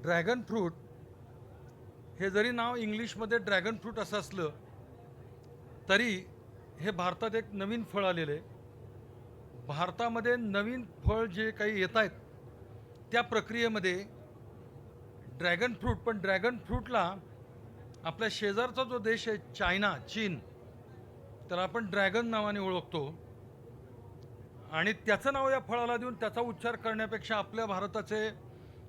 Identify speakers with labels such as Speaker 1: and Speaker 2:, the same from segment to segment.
Speaker 1: Dragon fruit हे जरी नाव इंग्लिशमध्ये ड्रॅगन फ्रूट असं असलं तरी हे भारतात एक नवीन फळ आलेलं आहे. भारतामध्ये नवीन फळ जे काही येत आहेत त्या प्रक्रियेमध्ये ड्रॅगन फ्रूट, पण ड्रॅगन फ्रूटला आपल्या शेजारचा जो देश आहे चायना, चीन, त्याला आपण ड्रॅगन नावाने ओळखतो. आणि त्याचं नाव या फळाला देऊन त्याचा उच्चार करण्यापेक्षा आपल्या भारताचे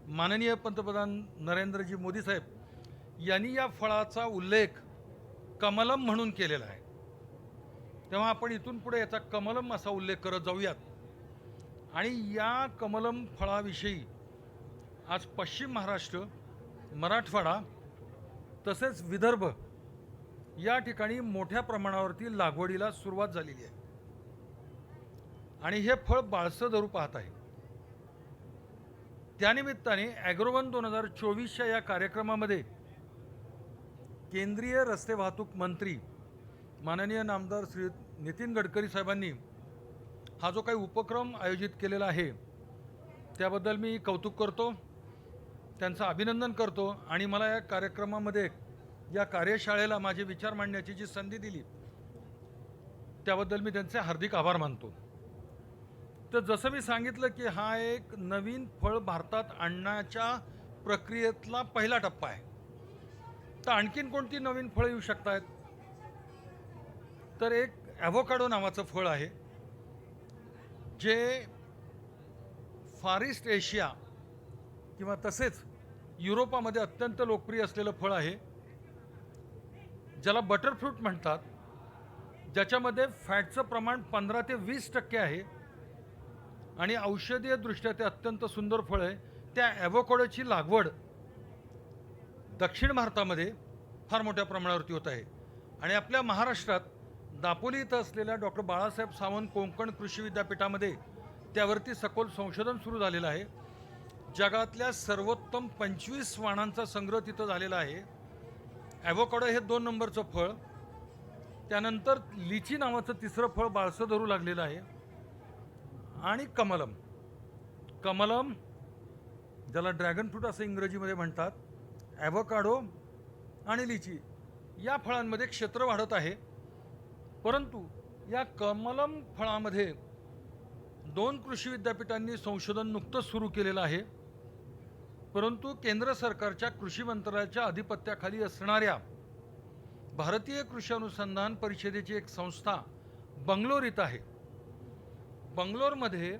Speaker 1: माननीय पंतप्रधान नरेंद्रजी मोदी साहेब यांनी या फळाचा उल्लेख कमलम म्हणून केलेला आहे. तेव्हा आपण इथून पुढे याचा कमलम असा उल्लेख करत जाऊयात. आणि या कमलम फळाविषयी आज पश्चिम महाराष्ट्र, मराठवाडा तसेच विदर्भ या ठिकाणी मोठ्या प्रमाणावरती लागवडीला सुरुवात झालेली आहे. आणि हे फळ बाळसं धरू पाहत आहे. त्यानिमित्ताने ॲग्रोवन 2024च्या या कार्यक्रमामध्ये केंद्रीय रस्ते वाहतूक मंत्री माननीय नामदार श्री नितीन गडकरी साहेबांनी हा जो काही उपक्रम आयोजित केलेला आहे त्याबद्दल मी कौतुक करतो, त्यांचं अभिनंदन करतो. आणि मला या कार्यक्रमामध्ये, या कार्यशाळेला माझे विचार मांडण्याची जी संधी दिली त्याबद्दल मी त्यांचे हार्दिक आभार मानतो. तर जसं मी सांगितलं की हा एक नवीन फळ भारतात आणण्याच्या प्रक्रियेतला पहिला टप्पा आहे. तर आणखीन कोणती नवीन फळं येऊ शकत आहेत? तर एक ॲव्होकाडो नावाचं फळ आहे जे फार ईस्ट एशिया किंवा तसेच युरोपामध्ये अत्यंत लोकप्रिय असलेलं फळ आहे, ज्याला बटरफ्रूट म्हणतात, ज्याच्यामध्ये फॅटचं प्रमाण 15 ते 20% आहे आणि औषधीय दृष्ट्या ते अत्यंत सुंदर फळ आहे. त्या ॲव्होकाडोची लागवड दक्षिण भारतामध्ये फार मोठ्या प्रमाणावरती होत आहे. आणि आपल्या महाराष्ट्रात दापोली इथं असलेल्या डॉक्टर बाळासाहेब सावंत कोकण कृषी विद्यापीठामध्ये त्यावरती सखोल संशोधन सुरू झालेलं आहे. जगातल्या सर्वोत्तम 25 वाणांचा संग्रह तिथं झालेला आहे. ॲव्होकाडो हे 2 नंबरचं फळ. त्यानंतर लिची नावाचं तिसरं फळ बाळसं धरू लागलेलं आहे. आणि कमलम, कमलम ज्याला ड्रॅगन फ्रूट असं इंग्रजीमध्ये म्हणतात, ॲव्होकाडो आणि लिची या फळांमध्ये क्षेत्र वाढत आहे. परंतु या कमलम फळामध्ये 2 कृषी विद्यापीठांनी संशोधन नुकतंच सुरू केलेलं आहे. परंतु केंद्र सरकारच्या कृषी मंत्रालयाच्या अधिपत्याखाली असणाऱ्या भारतीय कृषी अनुसंधान परिषदेची एक संस्था बंगलोर इथं आहे. बंगलोरमध्ये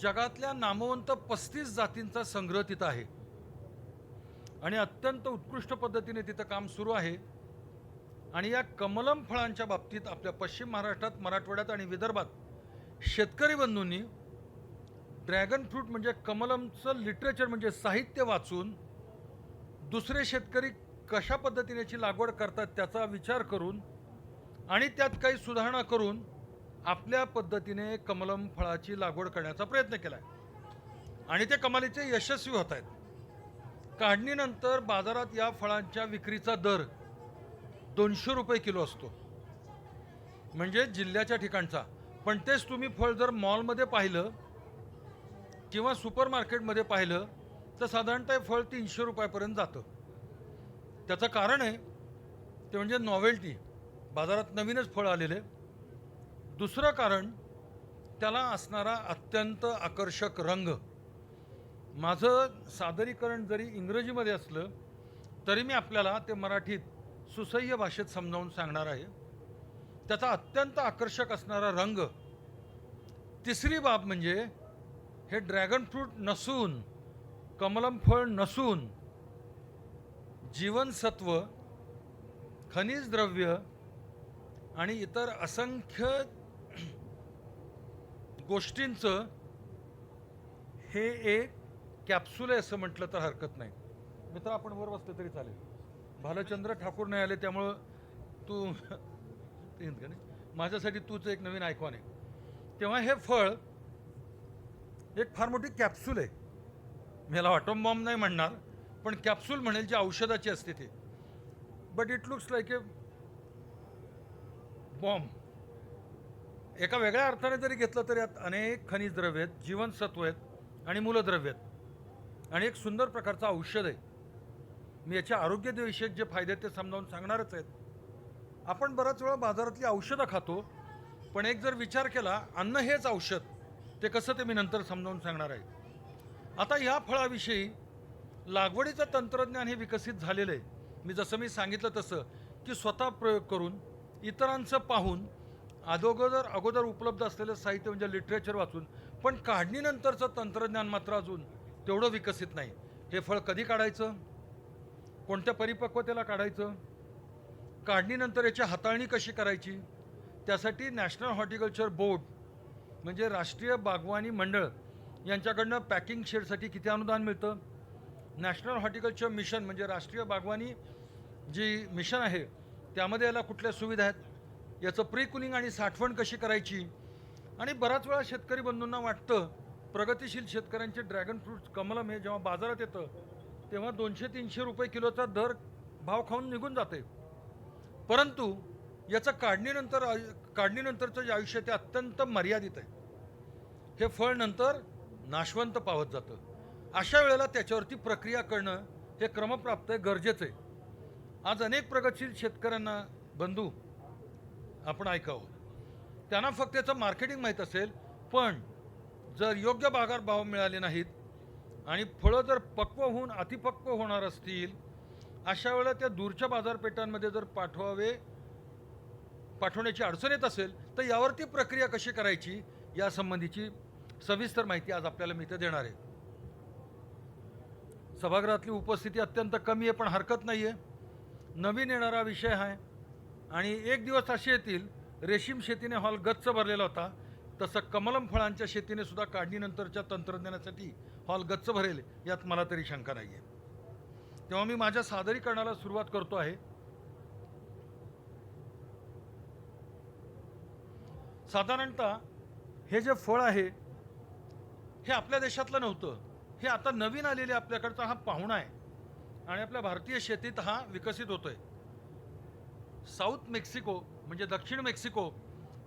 Speaker 1: जगातल्या नामवंत 35 जातींचा संग्रह तिथं आहे आणि अत्यंत उत्कृष्ट पद्धतीने तिथं काम सुरू आहे. आणि या कमलम फळांच्या बाबतीत आपल्या पश्चिम महाराष्ट्रात, मराठवाड्यात आणि विदर्भात शेतकरी बंधूंनी ड्रॅगन फ्रूट म्हणजे कमलमचं लिटरेचर म्हणजे साहित्य वाचून दुसरे शेतकरी कशा पद्धतीने याची लागवड करतात त्याचा विचार करून आणि त्यात काही सुधारणा करून आपल्या पद्धतीने कमलम फळाची लागवड करण्याचा प्रयत्न केला आहे आणि ते कमालीचे यशस्वी होत आहेत. काढणीनंतर बाजारात या फळांच्या विक्रीचा दर 200 रुपये किलो असतो, म्हणजे जिल्ह्याच्या ठिकाणचा. पण तेच तुम्ही फळ जर मॉलमध्ये पाहिलं किंवा सुपर मार्केटमध्ये पाहिलं तर साधारणतः फळ 300 रुपयापर्यंत जातं. त्याचं कारण आहे ते म्हणजे नॉवेल्टी, बाजारात नवीनच फळ आलेले. दुसरं कारण त्याला असणारा अत्यंत आकर्षक रंग. माझं सादरीकरण जरी इंग्रजीमध्ये असलं तरी मी आपल्याला ते मराठीत सुसह्य भाषेत समजावून सांगणार आहे. त्याचा अत्यंत आकर्षक असणारा रंग. तिसरी बाब म्हणजे हे ड्रॅगन फ्रूट नसून, कमलम फळ नसून जीवनसत्व, खनिज द्रव्य आणि इतर असंख्य गोष्टींचं हे एक कॅप्सूल आहे असं म्हटलं तर हरकत नाही. मित्र आपण वर बसलं तरी चालेल. भालचंद्र ठाकूर नाही आले त्यामुळं तू माझ्यासाठी तूच एक नवीन आयकॉन आहे. तेव्हा हे फळ एक फार मोठी कॅप्सूल आहे. मी याला ऑटोम बॉम्ब नाही म्हणणार, पण कॅप्सूल म्हणेल जी औषधाची असते ते. But it looks like A bomb. एका वेगळ्या अर्थाने जरी घेतलं तरी यात अनेक खनिज द्रव्य आहेत, जीवनसत्व आहेत आणि मूलद्रव्य आहेत. आणि एक सुंदर प्रकारचं औषध आहे. मी याचे आरोग्यविषयक जे फायदे ते समजावून सांगणारच आहेत. आपण बराच वेळा बाजारातली औषधं खातो, पण एक जर विचार केला अन्न हेच औषध, ते कसं ते मी नंतर समजावून सांगणार आहे. आता ह्या फळाविषयी लागवडीचं तंत्रज्ञान हे विकसित झालेलं आहे. मी सांगितलं तसं की स्वतः प्रयोग करून इतरांचं पाहून अगोदर उपलब्ध असलेलं साहित्य म्हणजे लिटरेचर वाचून, पण काढणीनंतरचं तंत्रज्ञान मात्र अजून तेवढं विकसित नाही. हे फळ कधी काढायचं, कोणत्या परिपक्वतेला काढायचं, काढणीनंतर याची हाताळणी कशी करायची, त्यासाठी नॅशनल हॉर्टिकल्चर बोर्ड म्हणजे राष्ट्रीय बागवानी मंडळ यांच्याकडनं पॅकिंग शेडसाठी किती अनुदान मिळतं, नॅशनल हॉर्टिकल्चर मिशन म्हणजे राष्ट्रीय बागवानी जी मिशन आहे त्यामध्ये याला कुठल्या सुविधा आहेत, याचं प्री कुलिंग आणि साठवण कशी करायची. आणि बराच वेळा शेतकरी बंधूंना वाटतं प्रगतिशील शेतकऱ्यांचे ड्रॅगन फ्रूट कमलम हे जेव्हा बाजारात येतं तेव्हा 200-300 रुपये किलोचा दर भाव खाऊन निघून जाते, परंतु याचं काढणीनंतरचं जे आयुष्य ते अत्यंत मर्यादित आहे. हे फळ नंतर नाशवंत पावत जातं. अशा वेळेला त्याच्यावरती प्रक्रिया करणं हे क्रमप्राप्त आहे, गरजेचं आहे. आज अनेक प्रगतशील शेतकऱ्यांना बंधू आपण ऐकावं, त्यांना फक्त त्याचं मार्केटिंग माहीत असेल, पण जर योग्य बाजार भाव मिळाले नाहीत आणि फळं जर पक्व होऊन अतिपक्व होणार असतील, अशा वेळेला त्या दूरच्या बाजारपेठांमध्ये जर पाठवण्याची अडचण येत असेल तर यावरती प्रक्रिया कशी करायची यासंबंधीची सविस्तर माहिती आज आपल्याला मी इथे देणार आहे. सभागृहातली उपस्थिती अत्यंत कमी आहे, पण हरकत नाही आहे. नवीन येणारा विषय आहे आणि एक दिवस असे येतील रेशीम शेतीने हॉल गच्च भरलेला होता, तसं कमलम फळांच्या शेतीने सुद्धा काढणीनंतरच्या तंत्रज्ञानासाठी हॉल गच्च भरेल यात मला तरी शंका नाही आहे. तेव्हा मी माझ्या सादरीकरणाला सुरुवात करतो आहे. साधारणतः हे जे फळ आहे हे आपल्या देशातलं नव्हतं, हे आता नवीन आलेले आपल्याकडचा हा पाहुणा आहे आणि आपल्या भारतीय शेतीत हा विकसित होतोय. साऊथ मेक्सिको म्हणजे दक्षिण मेक्सिको,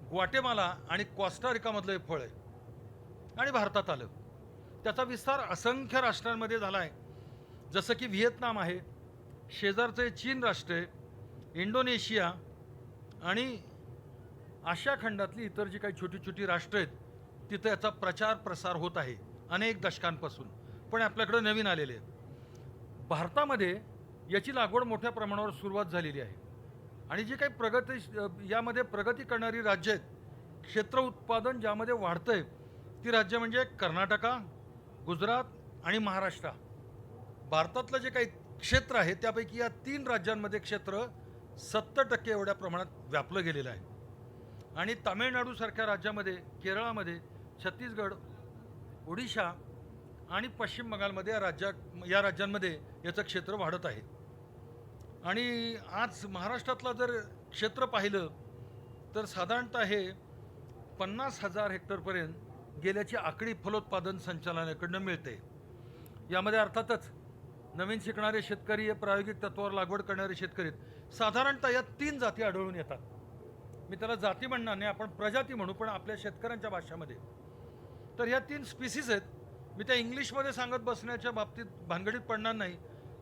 Speaker 1: ग्वाटेमाला आणि कोस्टारिकामधलं हे फळ आहे आणि भारतात आलं. त्याचा विस्तार असंख्य राष्ट्रांमध्ये झाला आहे, जसं की व्हिएतनाम आहे, शेजारचे चीन राष्ट्र आहे, इंडोनेशिया आणि आशिया खंडातली इतर जी काही छोटी छोटी राष्ट्र आहेत तिथं याचा प्रचार प्रसार होत आहे अनेक दशकांपासून, पण आपल्याकडे नवीन आलेले आहे. भारतामध्ये याची लागवड मोठ्या प्रमाणावर सुरुवात झालेली आहे आणि जी काही यामध्ये प्रगती करणारी राज्य आहेत, क्षेत्र उत्पादन ज्यामध्ये वाढतंय ती राज्य म्हणजे कर्नाटका, गुजरात आणि महाराष्ट्र. भारतातलं जे काही क्षेत्र आहे त्यापैकी या 3 राज्यांमध्ये क्षेत्र 70% एवढ्या प्रमाणात व्यापलं गेलेलं आहे आणि तामिळनाडूसारख्या राज्यामध्ये, केरळामध्ये, छत्तीसगड, ओडिशा आणि पश्चिम बंगालमध्ये या राज्यांमध्ये याचं क्षेत्र वाढत आहे. आणि आज महाराष्ट्रातलं जर क्षेत्र पाहिलं तर साधारणतः हे 50,000 हेक्टरपर्यंत गेल्याची आकडी फलोत्पादन संचालनाकडनं मिळते. यामध्ये अर्थातच नवीन शिकणारे शेतकरी, प्रायोगिक तत्वावर लागवड करणारे शेतकरी, साधारणतः या 3 जाती आढळून येतात. मी त्याला जाती म्हणणार नाही, आपण प्रजाती म्हणू, पण आपल्या शेतकऱ्यांच्या भाषेमध्ये तर ह्या 3 स्पीसीज आहेत. मी त्या इंग्लिशमध्ये सांगत बसण्याच्या बाबतीत भानगडीत पडणार नाही,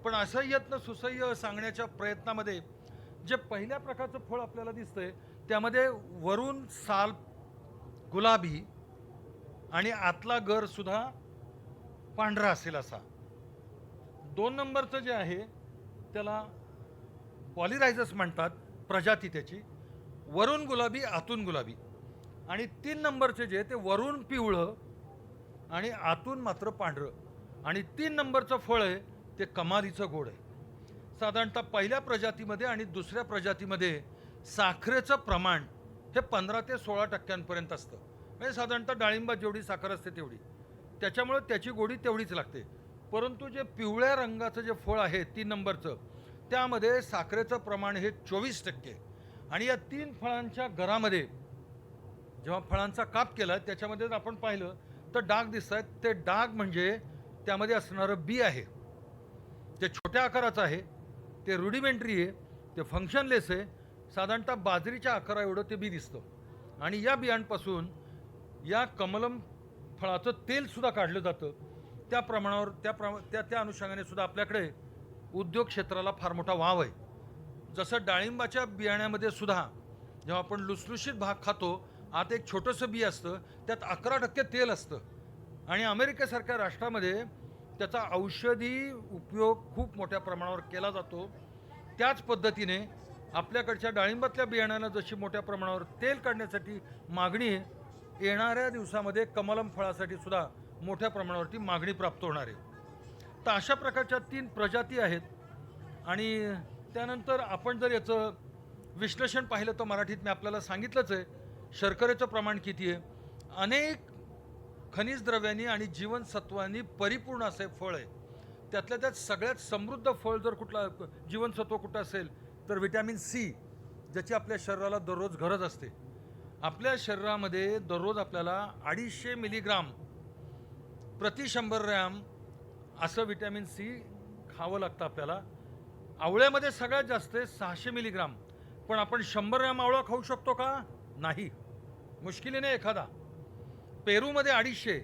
Speaker 1: पण असह्यत्न सुसह्य सांगण्याच्या प्रयत्नामध्ये जे पहिल्या प्रकारचं फळ आपल्याला दिसतंय त्यामध्ये वरून साल गुलाबी आणि आतला गर सुद्धा पांढरा असेल असा. 2 नंबरचं जे आहे त्याला पॉलिरायझस म्हणतात, प्रजाती त्याची, वरून गुलाबी आतून गुलाबी. आणि 3 नंबरचे जे ते वरून पिवळं आणि आतून मात्र पांढरं. आणि 3 नंबरचं फळ आहे ते कमालीचं गोड आहे. साधारणतः पहिल्या प्रजातीमध्ये आणि दुसऱ्या प्रजातीमध्ये साखरेचं प्रमाण हे 15 ते 16% असतं. म्हणजे साधारणतः डाळिंबात जेवढी साखर असते तेवढी, त्याच्यामुळे त्याची गोडी तेवढीच लागते. परंतु जे पिवळ्या रंगाचं जे फळ आहे 3 नंबरचं, त्यामध्ये साखरेचं प्रमाण हे 24%. आणि या 3 फळांच्या घरामध्ये जेव्हा फळांचा काप केला त्याच्यामध्ये जर आपण पाहिलं तर डाग दिसत आहेत. ते डाग म्हणजे त्यामध्ये असणारं बी आहे, ते छोट्या आकाराचं आहे, ते रुडिमेंटरी आहे, ते फंक्शनलेस आहे. साधारणतः बाजरीच्या आकारा एवढं ते बी दिसतं. आणि या बियांपासून या कमलम फळाचं तेलसुद्धा काढलं जातं. त्या प्रमाणावर त्या अनुषंगाने सुद्धा आपल्याकडे उद्योग क्षेत्राला फार मोठा वाव आहे. जसं डाळिंबाच्या बियाण्यामध्ये सुद्धा जेव्हा आपण लुसलुशीत भाग खातो, आत एक छोटंसं बी असतं, त्यात 11% तेल असतं आणि अमेरिकेसारख्या राष्ट्रामध्ये त्याचा औषधी उपयोग खूप मोठ्या प्रमाणावर केला जातो. त्याच पद्धतीने आपल्याकडच्या डाळिंबातल्या बियाण्याला जशी मोठ्या प्रमाणावर तेल काढण्यासाठी मागणी आहे, येणाऱ्या दिवसामध्ये कमलम फळासाठी सुद्धा मोठ्या प्रमाणावरती मागणी प्राप्त होणार आहे. तर अशा प्रकारच्या 3 प्रजाती आहेत. आणि त्यानंतर आपण जर याचं विश्लेषण पाहिलं तर मराठीत मी आपल्याला सांगितलंच आहे, शर्करेचं प्रमाण किती आहे. अनेक खनिज द्रव्यांनी आणि जीवनसत्वांनी परिपूर्ण असे फळ आहे. त्यातल्या त्यात सगळ्यात समृद्ध फळ जर कुठला जीवनसत्व कुठं असेल तर व्हिटॅमिन सी, ज्याची आपल्या शरीराला दररोज गरज असते. आपल्या शरीरामध्ये दररोज आपल्याला 250 मिलीग्राम प्रति 100 ग्रॅम असं व्हिटॅमिन सी खावं लागतं आपल्याला. आवळ्यामध्ये सगळ्यात जास्त आहे 600 मिलीग्राम. पण आपण 100 ग्रॅम आवळा खाऊ शकतो का? नाही, मुश्किलीने एखादा. पेरूमध्ये 250,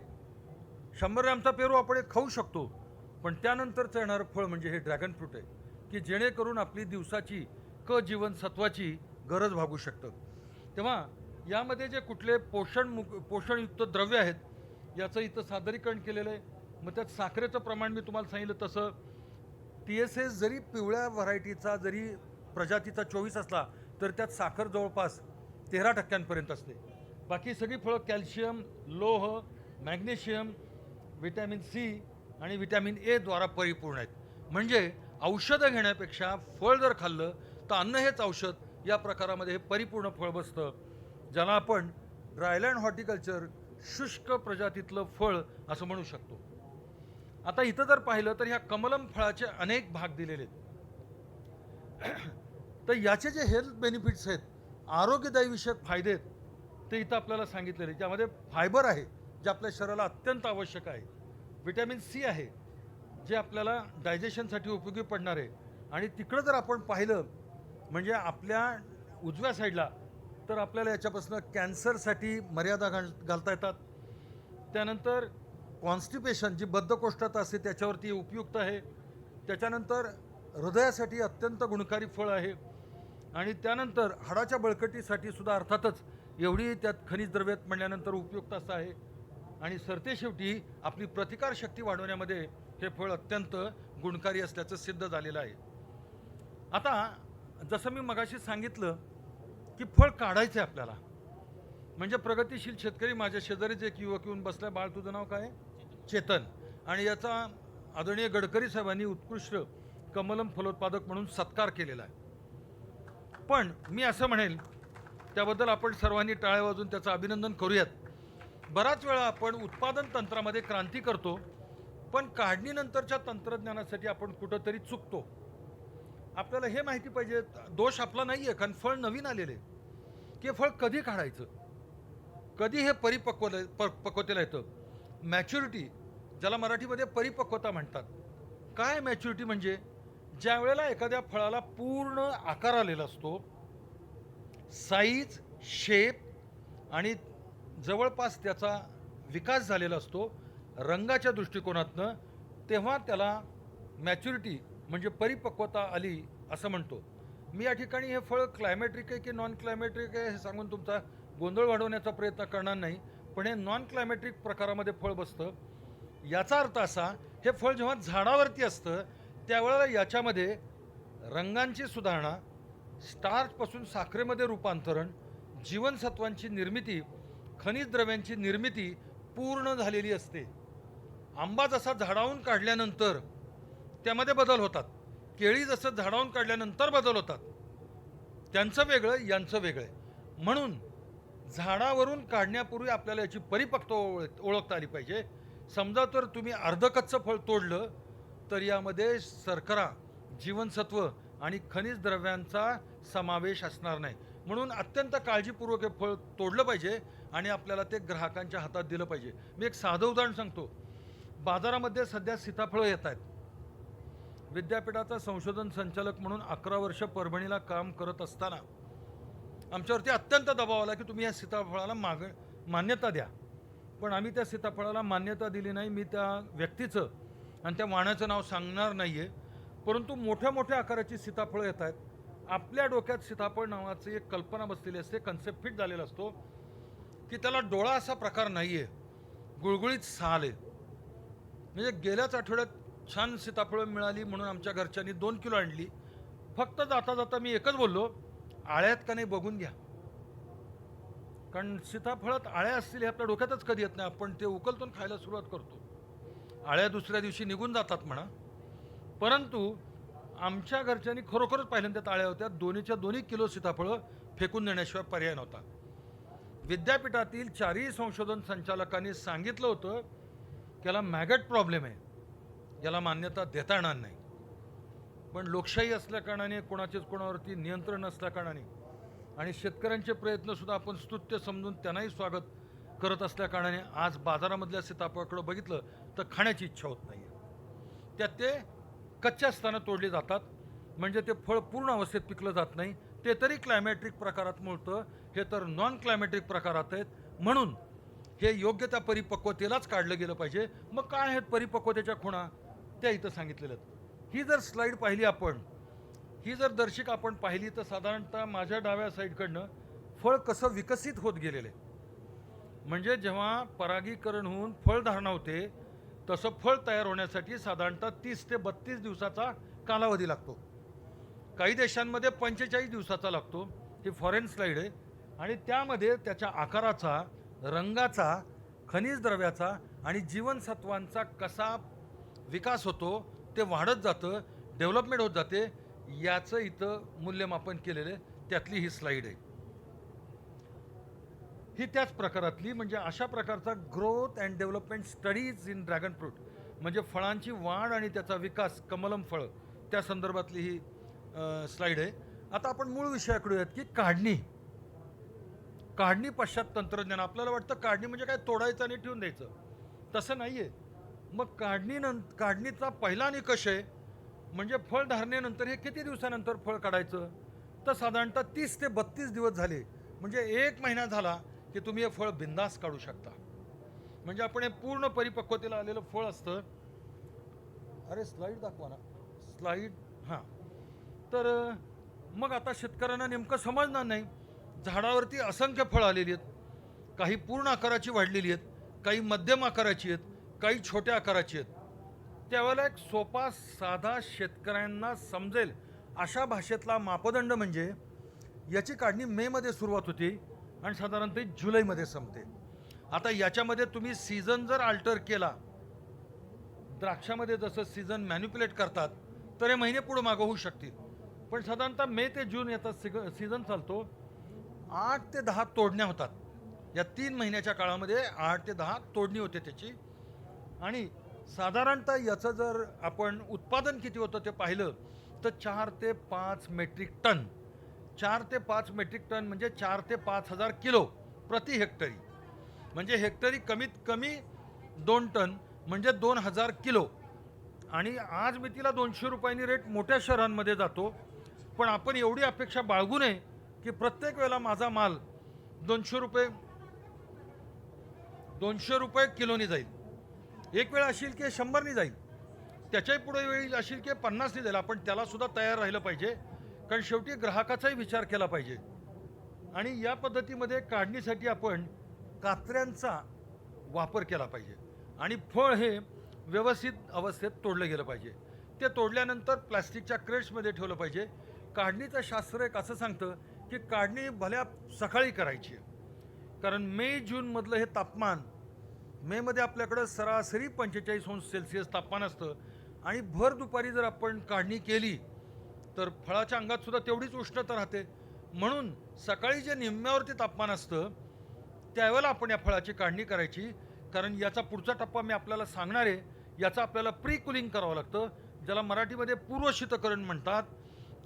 Speaker 1: 100 ग्रॅमचा पेरू आपण एक खाऊ शकतो. पण त्यानंतरचं येणारं फळ म्हणजे हे ड्रॅगन फ्रूट आहे, की जेणेकरून आपली दिवसाची जीवनसत्वाची गरज भागू शकतं. तेव्हा यामध्ये जे कुठले पोषणयुक्त द्रव्य आहेत याचं इथं सादरीकरण केलेलं आहे. मग त्यात साखरेचं प्रमाण मी तुम्हाला सांगितलं तसं TSS जरी पिवळ्या व्हरायटीचा जरी प्रजातीचा 24 असला तर त्यात साखर जवळपास 13% असते. बाकी सगळी फळं कॅल्शियम, लोह, मॅग्नेशियम, व्हिटॅमिन सी आणि व्हिटॅमिन ए द्वारा परिपूर्ण आहेत. म्हणजे औषधं घेण्यापेक्षा फळ जर खाल्लं तर अन्न हेच औषध या प्रकारामध्ये हे परिपूर्ण फळ बसतं, ज्याला आपण ड्रायलँड हॉर्टिकल्चर शुष्क प्रजातीतलं फळ असं म्हणू शकतो. आता इथं जर पाहिलं तर ह्या कमलम फळाचे अनेक भाग दिलेले आहेत. तर याचे जे हेल्थ बेनिफिट्स आहेत, आरोग्यदायी विषयक फायदे आहेत, ते इथं आपल्याला सांगितलेले. ज्यामध्ये फायबर आहे जे आपल्या शरीराला अत्यंत आवश्यक आहे, व्हिटॅमिन सी आहे जे आपल्याला डायजेशनसाठी उपयोगी पडणार आहे. आणि तिकडं जर आपण पाहिलं म्हणजे आपल्या उजव्या साईडला तर आपल्याला याच्यापासून कॅन्सरसाठी मर्यादा घालता येतात. त्यानंतर कॉन्स्टिपेशन जी बद्धकोष्ठता असते त्याच्यावरती उपयुक्त आहे. त्याच्यानंतर हृदयासाठी अत्यंत गुणकारी फळ आहे. आणि त्यानंतर हाडाच्या बळकटीसाठी सुद्धा अर्थातच एवढी त्यात खनिज द्रव्यात म्हणल्यानंतर उपयुक्त असं आहे. आणि सरतेशेवटी आपली प्रतिकारशक्ती वाढवण्यामध्ये हे फळ अत्यंत गुणकारी असल्याचं सिद्ध झालेलं आहे. आता जसं मी मगाशी सांगितलं की फळ काढायचं आहे आपल्याला, म्हणजे प्रगतिशील शेतकरी माझ्या शेजारीच एक युवक येऊन बसला. बाळ तुझं नाव काय? चेतन. आणि याचा आदरणीय गडकरी साहेबांनी उत्कृष्ट कमलम फलोत्पादक म्हणून सत्कार केलेला आहे. पण मी असं म्हणेल त्याबद्दल आपण सर्वांनी टाळ्या वाजून त्याचं अभिनंदन करूयात. बराच वेळा आपण उत्पादन तंत्रामध्ये क्रांती करतो, पण काढणीनंतरच्या तंत्रज्ञानासाठी आपण कुठंतरी चुकतो. आपल्याला हे माहिती पाहिजे दोष आपला नाही आहे, कारण फळ नवीन आलेले की फळ कधी काढायचं, कधी हे पक्वतेला येतं. मॅच्युरिटी, ज्याला मराठीमध्ये परिपक्वता म्हणतात. काय मॅच्युरिटी म्हणजे ज्या वेळेला एखाद्या फळाला पूर्ण आकार आलेला असतो, साईज, शेप आणि जवळपास त्याचा विकास झालेला असतो रंगाच्या दृष्टिकोनातनं, तेव्हा त्याला मॅच्युरिटी म्हणजे परिपक्वता आली असं म्हणतो. मी या ठिकाणी हे फळ क्लायमॅट्रिक आहे की नॉन क्लायमॅट्रिक आहे हे सांगून तुमचा गोंधळ वाढवण्याचा प्रयत्न करणार नाही, पण हे नॉन क्लायमॅट्रिक प्रकारामध्ये फळ बसतं. याचा अर्थ असा, हे फळ जेव्हा झाडावरती असतं त्यावेळेला याच्यामध्ये रंगांची सुधारणा, स्टार्चपासून साखरेमध्ये रूपांतरण, जीवनसत्वांची निर्मिती, खनिज द्रव्यांची निर्मिती पूर्ण झालेली असते. आंबा जसा झाडावून काढल्यानंतर त्यामध्ये बदल होतात, केळी जसं झाडावून काढल्यानंतर बदल होतात, त्यांचं वेगळं यांचं वेगळं. म्हणून झाडावरून काढण्यापूर्वी आपल्याला याची परिपक्वता ओळखता आली पाहिजे. समजा तर तुम्ही अर्धकच्चं फळ तोडलं तर यामध्ये शर्करा, जीवनसत्व आणि खनिज द्रव्यांचा समावेश असणार नाही. म्हणून अत्यंत काळजीपूर्वक हे फळ तोडलं पाहिजे आणि आपल्याला ते ग्राहकांच्या हातात दिलं पाहिजे. मी एक साधं उदाहरण सांगतो. बाजारामध्ये सध्या सीताफळं येत आहेत. विद्यापीठाचा संशोधन संचालक म्हणून 11 वर्ष परभणीला काम करत असताना आमच्यावरती अत्यंत दबाव आला की तुम्ही या सीताफळाला मान्यता द्या. पण आम्ही त्या सीताफळाला मान्यता दिली नाही. मी त्या व्यक्तीचं आणि त्या वाणाचं नाव सांगणार नाही आहे. परंतु मोठ्या मोठ्या आकाराची सीताफळं येत आहेत. आपल्या डोक्यात सीताफळ नावाची एक कल्पना बसलेली असते, कन्सेप्ट फिट झालेला असतो की त्याला डोळा असा प्रकार नाही आहे, गुळगुळीत साल आहे. म्हणजे गेल्याच आठवड्यात छान सीताफळं मिळाली म्हणून आमच्या घरच्यांनी 2 किलो आणली. फक्त जाता जाता मी एकच बोललो, आळ्यात का नाही बघून घ्या. कारण सीताफळात आळ्या असतील हे आपल्या डोक्यातच कधी येत नाही. आपण ते उकलतून खायला सुरुवात करतो, आळ्या दुसऱ्या दिवशी निघून जातात म्हणा. परंतु आमच्या घरच्यांनी खरोखरच पहिल्यांदा आळ्या होत्या. दोन्हीच्या दोन्ही किलो सीताफळं फेकून देण्याशिवाय पर्याय नव्हता. विद्यापीठातील 4ही संशोधन संचालकांनी सांगितलं होतं की याला मॅगट प्रॉब्लेम आहे, याला मान्यता देता येणार नाही. पण लोकशाही असल्या कारणाने, कोणाचेच कोणावरती नियंत्रण नसल्या कारणाने आणि शेतकऱ्यांचे प्रयत्नसुद्धा आपण स्तुत्य समजून त्यांनाही स्वागत करत असल्या कारणाने आज बाजारामधल्या सीताफळाकडं बघितलं तर खाण्याची इच्छा होत नाही. त्यात ते कच्च्या असताना तोडले जातात, म्हणजे ते फळ पूर्ण अवस्थेत पिकलं जात नाही. ते तरी क्लायमॅट्रिक प्रकारात मोडतं, हे तर नॉन क्लायमॅट्रिक प्रकारात आहेत. म्हणून हे योग्य त्या परिपक्वतेलाच काढलं गेलं पाहिजे. मग काय आहेत परिपक्वतेच्या खुणा, त्या इथं सांगितलेल्या आहेत. ही जर स्लाईड पाहिली आपण, ही जर दर्शिका आपण पाहिली तर साधारणतः माझ्या डाव्या साईडकडनं फळ कसं विकसित होत गेलेलं आहे. म्हणजे जेव्हा परागीकरण होऊन फळधारणा होते तसं फळ तयार होण्यासाठी साधारणतः 30 ते 32 दिवसाचा कालावधी लागतो. काही देशांमध्ये 45 दिवसाचा लागतो. ही फॉरेन स्लाईड आहे आणि त्यामध्ये त्याच्या आकाराचा, रंगाचा, खनिज द्रव्याचा आणि जीवनसत्वांचा कसा विकास होतो, ते वाढत जातं, डेव्हलपमेंट होत जाते, याचं इथं मूल्यमापन केलेलं आहे. त्यातली ही स्लाईड आहे. ही त्याच प्रकारातली, म्हणजे अशा प्रकारचा growth and development studies in dragon fruit, म्हणजे फळांची वाढ आणि त्याचा विकास, कमलम फळ, त्या संदर्भातली ही स्लाईड आहे. आता आपण मूळ विषयाकडे येऊयात की काढणी पश्चात तंत्रज्ञान. आपल्याला वाटतं काढणी म्हणजे काय, तोडायचं आणि ठेवून द्यायचं, तसं नाही आहे. मग काढणीचा पहिला निकष आहे म्हणजे फळ धारणेनंतर हे किती दिवसानंतर फळ काढायचं. तर साधारणतः 30 ते 32 दिवस झाले, म्हणजे 1 महिना झाला की तुम्ही हे फळ बिंदास काढू शकता. म्हणजे आपण हे पूर्ण परिपक्वतेला आलेलं फळ असतं. अरे स्लाईड दाखवा ना, स्लाईड. हां, तर मग आता शेतकऱ्यांना नेमकं समजणार नाही. झाडावरती असंख्य फळं आलेली आहेत, काही पूर्ण आकाराची वाढलेली आहेत, काही मध्यम आकाराची आहेत, काही छोट्या आकाराची आहेत. त्यावेळेला एक सोपा साधा शेतकऱ्यांना समजेल अशा भाषेतला मापदंड म्हणजे याची काढणी मेमध्ये सुरुवात होती आणि साधारणतः जुलैमध्ये संपते. आता याच्यामध्ये तुम्ही सीझन जर अल्टर केला, द्राक्षामध्ये जसं सीझन मॅन्युप्युलेट करतात तर हे महिने पुढे मागं होऊ शकतील. पण साधारणतः मे ते जून याचा सीझन चालतो. 8 ते 10 तोडण्या होतात. या 3 महिन्याच्या काळामध्ये 8 ते 10 तोडणी होते त्याची. आणि साधारणतः याचं जर आपण उत्पादन किती होतं ते पाहिलं तर 4 ते 5 मेट्रिक टन. 4 ते 5 मेट्रिक टन म्हणजे 4 ते 5,000 किलो प्रति हेक्टरी. म्हणजे हेक्टरी कमीत कमी 2 टन म्हणजे 2,000 किलो. आणि आज मी तिला 200 रुपयांनी रेट मोठ्या शहरांमध्ये जातो. पण आपण एवढी अपेक्षा बाळगू नये की प्रत्येक वेळेला माझा माल 200 रुपये किलोनी जाईल. एक वेळ असेल की 100नी जाईल, त्याच्याही पुढे वेळ असेल की 50नी जाईल. आपण त्याला सुद्धा तयार राहिलं पाहिजे, कारण शेवटी ग्राहकाचाही विचार केला पाहिजे. आणि या पद्धतीमध्ये काढणीसाठी आपण कात्र्यांचा वापर केला पाहिजे आणि फळ हे व्यवस्थित अवस्थेत तोडलं गेलं पाहिजे. ते तोडल्यानंतर प्लॅस्टिकच्या क्रेट्समध्ये ठेवलं पाहिजे. काढणीचं शास्त्र एक असं सांगतं की काढणी भल्या सकाळी करायची, कारण मे जूनमधलं हे तापमान, मेमध्ये आपल्याकडं सरासरी 45°C तापमान असतं आणि भर दुपारी जर आपण काढणी केली तर फळाच्या अंगात सुद्धा तेवढीच उष्णता राहते. म्हणून सकाळी जे निम्म्यावरती तापमान असतं त्यावेळेला आपण या फळाची काढणी करायची. कारण याचा पुढचा टप्पा मी आपल्याला सांगणार आहे. याचं आपल्याला प्री कुलिंग करावं लागतं, ज्याला मराठीमध्ये पूर्वशीतकरण म्हणतात.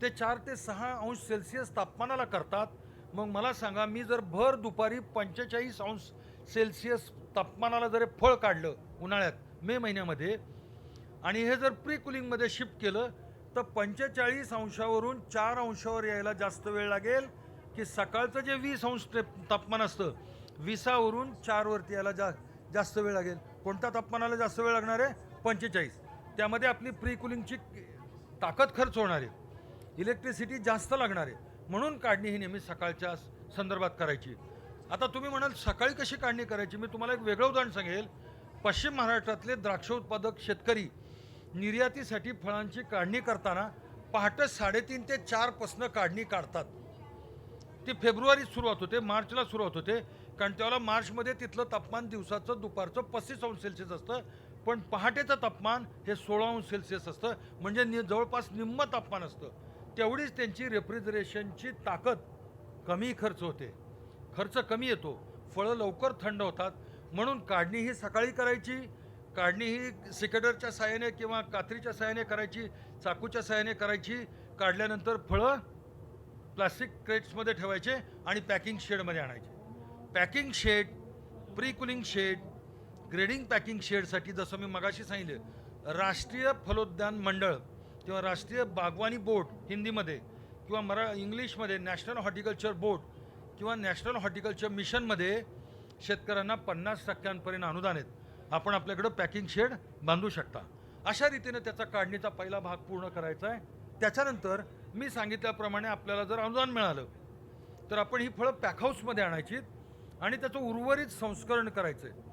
Speaker 1: ते 4 ते 6°C तापमानाला करतात. मग मला सांगा, मी जर भर दुपारी 45°C तापमानाला जर फळ काढलं उन्हाळ्यात मे महिन्यामध्ये आणि हे जर प्री कुलिंगमध्ये शिफ्ट केलं तर 45°वरून 4°वर यायला जास्त वेळ लागेल की सकाळचं जे 20° तापमान असतं 20वरून 4वरती यायला जास्त वेळ लागेल. कोणत्या तापमानाला जास्त वेळ लागणार आहे? 45. त्यामध्ये आपली प्री कुलिंगची ताकद खर्च होणार आहे, इलेक्ट्रिसिटी जास्त लागणार आहे. म्हणून काढणी ही नेहमी सकाळच्या संदर्भात करायची. आता तुम्ही म्हणाल सकाळी कशी काढणी करायची? मी तुम्हाला एक वेगळं उदाहरण सांगेल. पश्चिम महाराष्ट्रातले द्राक्ष उत्पादक शेतकरी निर्यातीसाठी फळांची काढणी करताना पहाटे 3:30 ते 4 पासून काढणी काढतात. ती फेब्रुवारीत सुरुवात होते, मार्चला सुरुवात होते, कारण त्यावेळेला मार्चमध्ये तिथलं तापमान दिवसाचं दुपारचं 35° असतं, पण पहाटेचं तापमान हे 16° असतं, म्हणजे जवळपास निम्म तापमान असतं. तेवढीच त्यांची रेफ्रिजरेशनची ताकद कमी खर्च होते, खर्च कमी येतो, फळं लवकर थंड होतात. म्हणून काढणी ही सकाळी करायची. काढणी ही सिकेटरच्या साहाय्याने किंवा कात्रीच्या साहाय्याने करायची, चाकूच्या साहाय्याने करायची. काढल्यानंतर फळं प्लास्टिक क्रेट्समध्ये ठेवायचे आणि पॅकिंग शेडमध्ये आणायचे. Packing shed, pre cooling shed, grading packing शेडसाठी जसं मी मगाशी सांगितलं, राष्ट्रीय फलोद्यान मंडळ किंवा राष्ट्रीय बागवानी बोर्ड हिंदीमध्ये किंवा इंग्लिशमध्ये नॅशनल हॉर्टिकल्चर बोर्ड किंवा नॅशनल हॉर्टिकल्चर मिशनमध्ये शेतकऱ्यांना 50% अनुदान आहेत. आपण आपल्याकडं पॅकिंग शेड बांधू शकता. अशा रीतीने त्याचा काढणीचा पहिला भाग पूर्ण करायचा आहे. त्याच्यानंतर मी सांगितल्याप्रमाणे आपल्याला जर अनुदान मिळालं तर आपण ही फळं पॅकहाऊसमध्ये आणायची आणि त्याचं उर्वरित संस्करण करायचं आहे.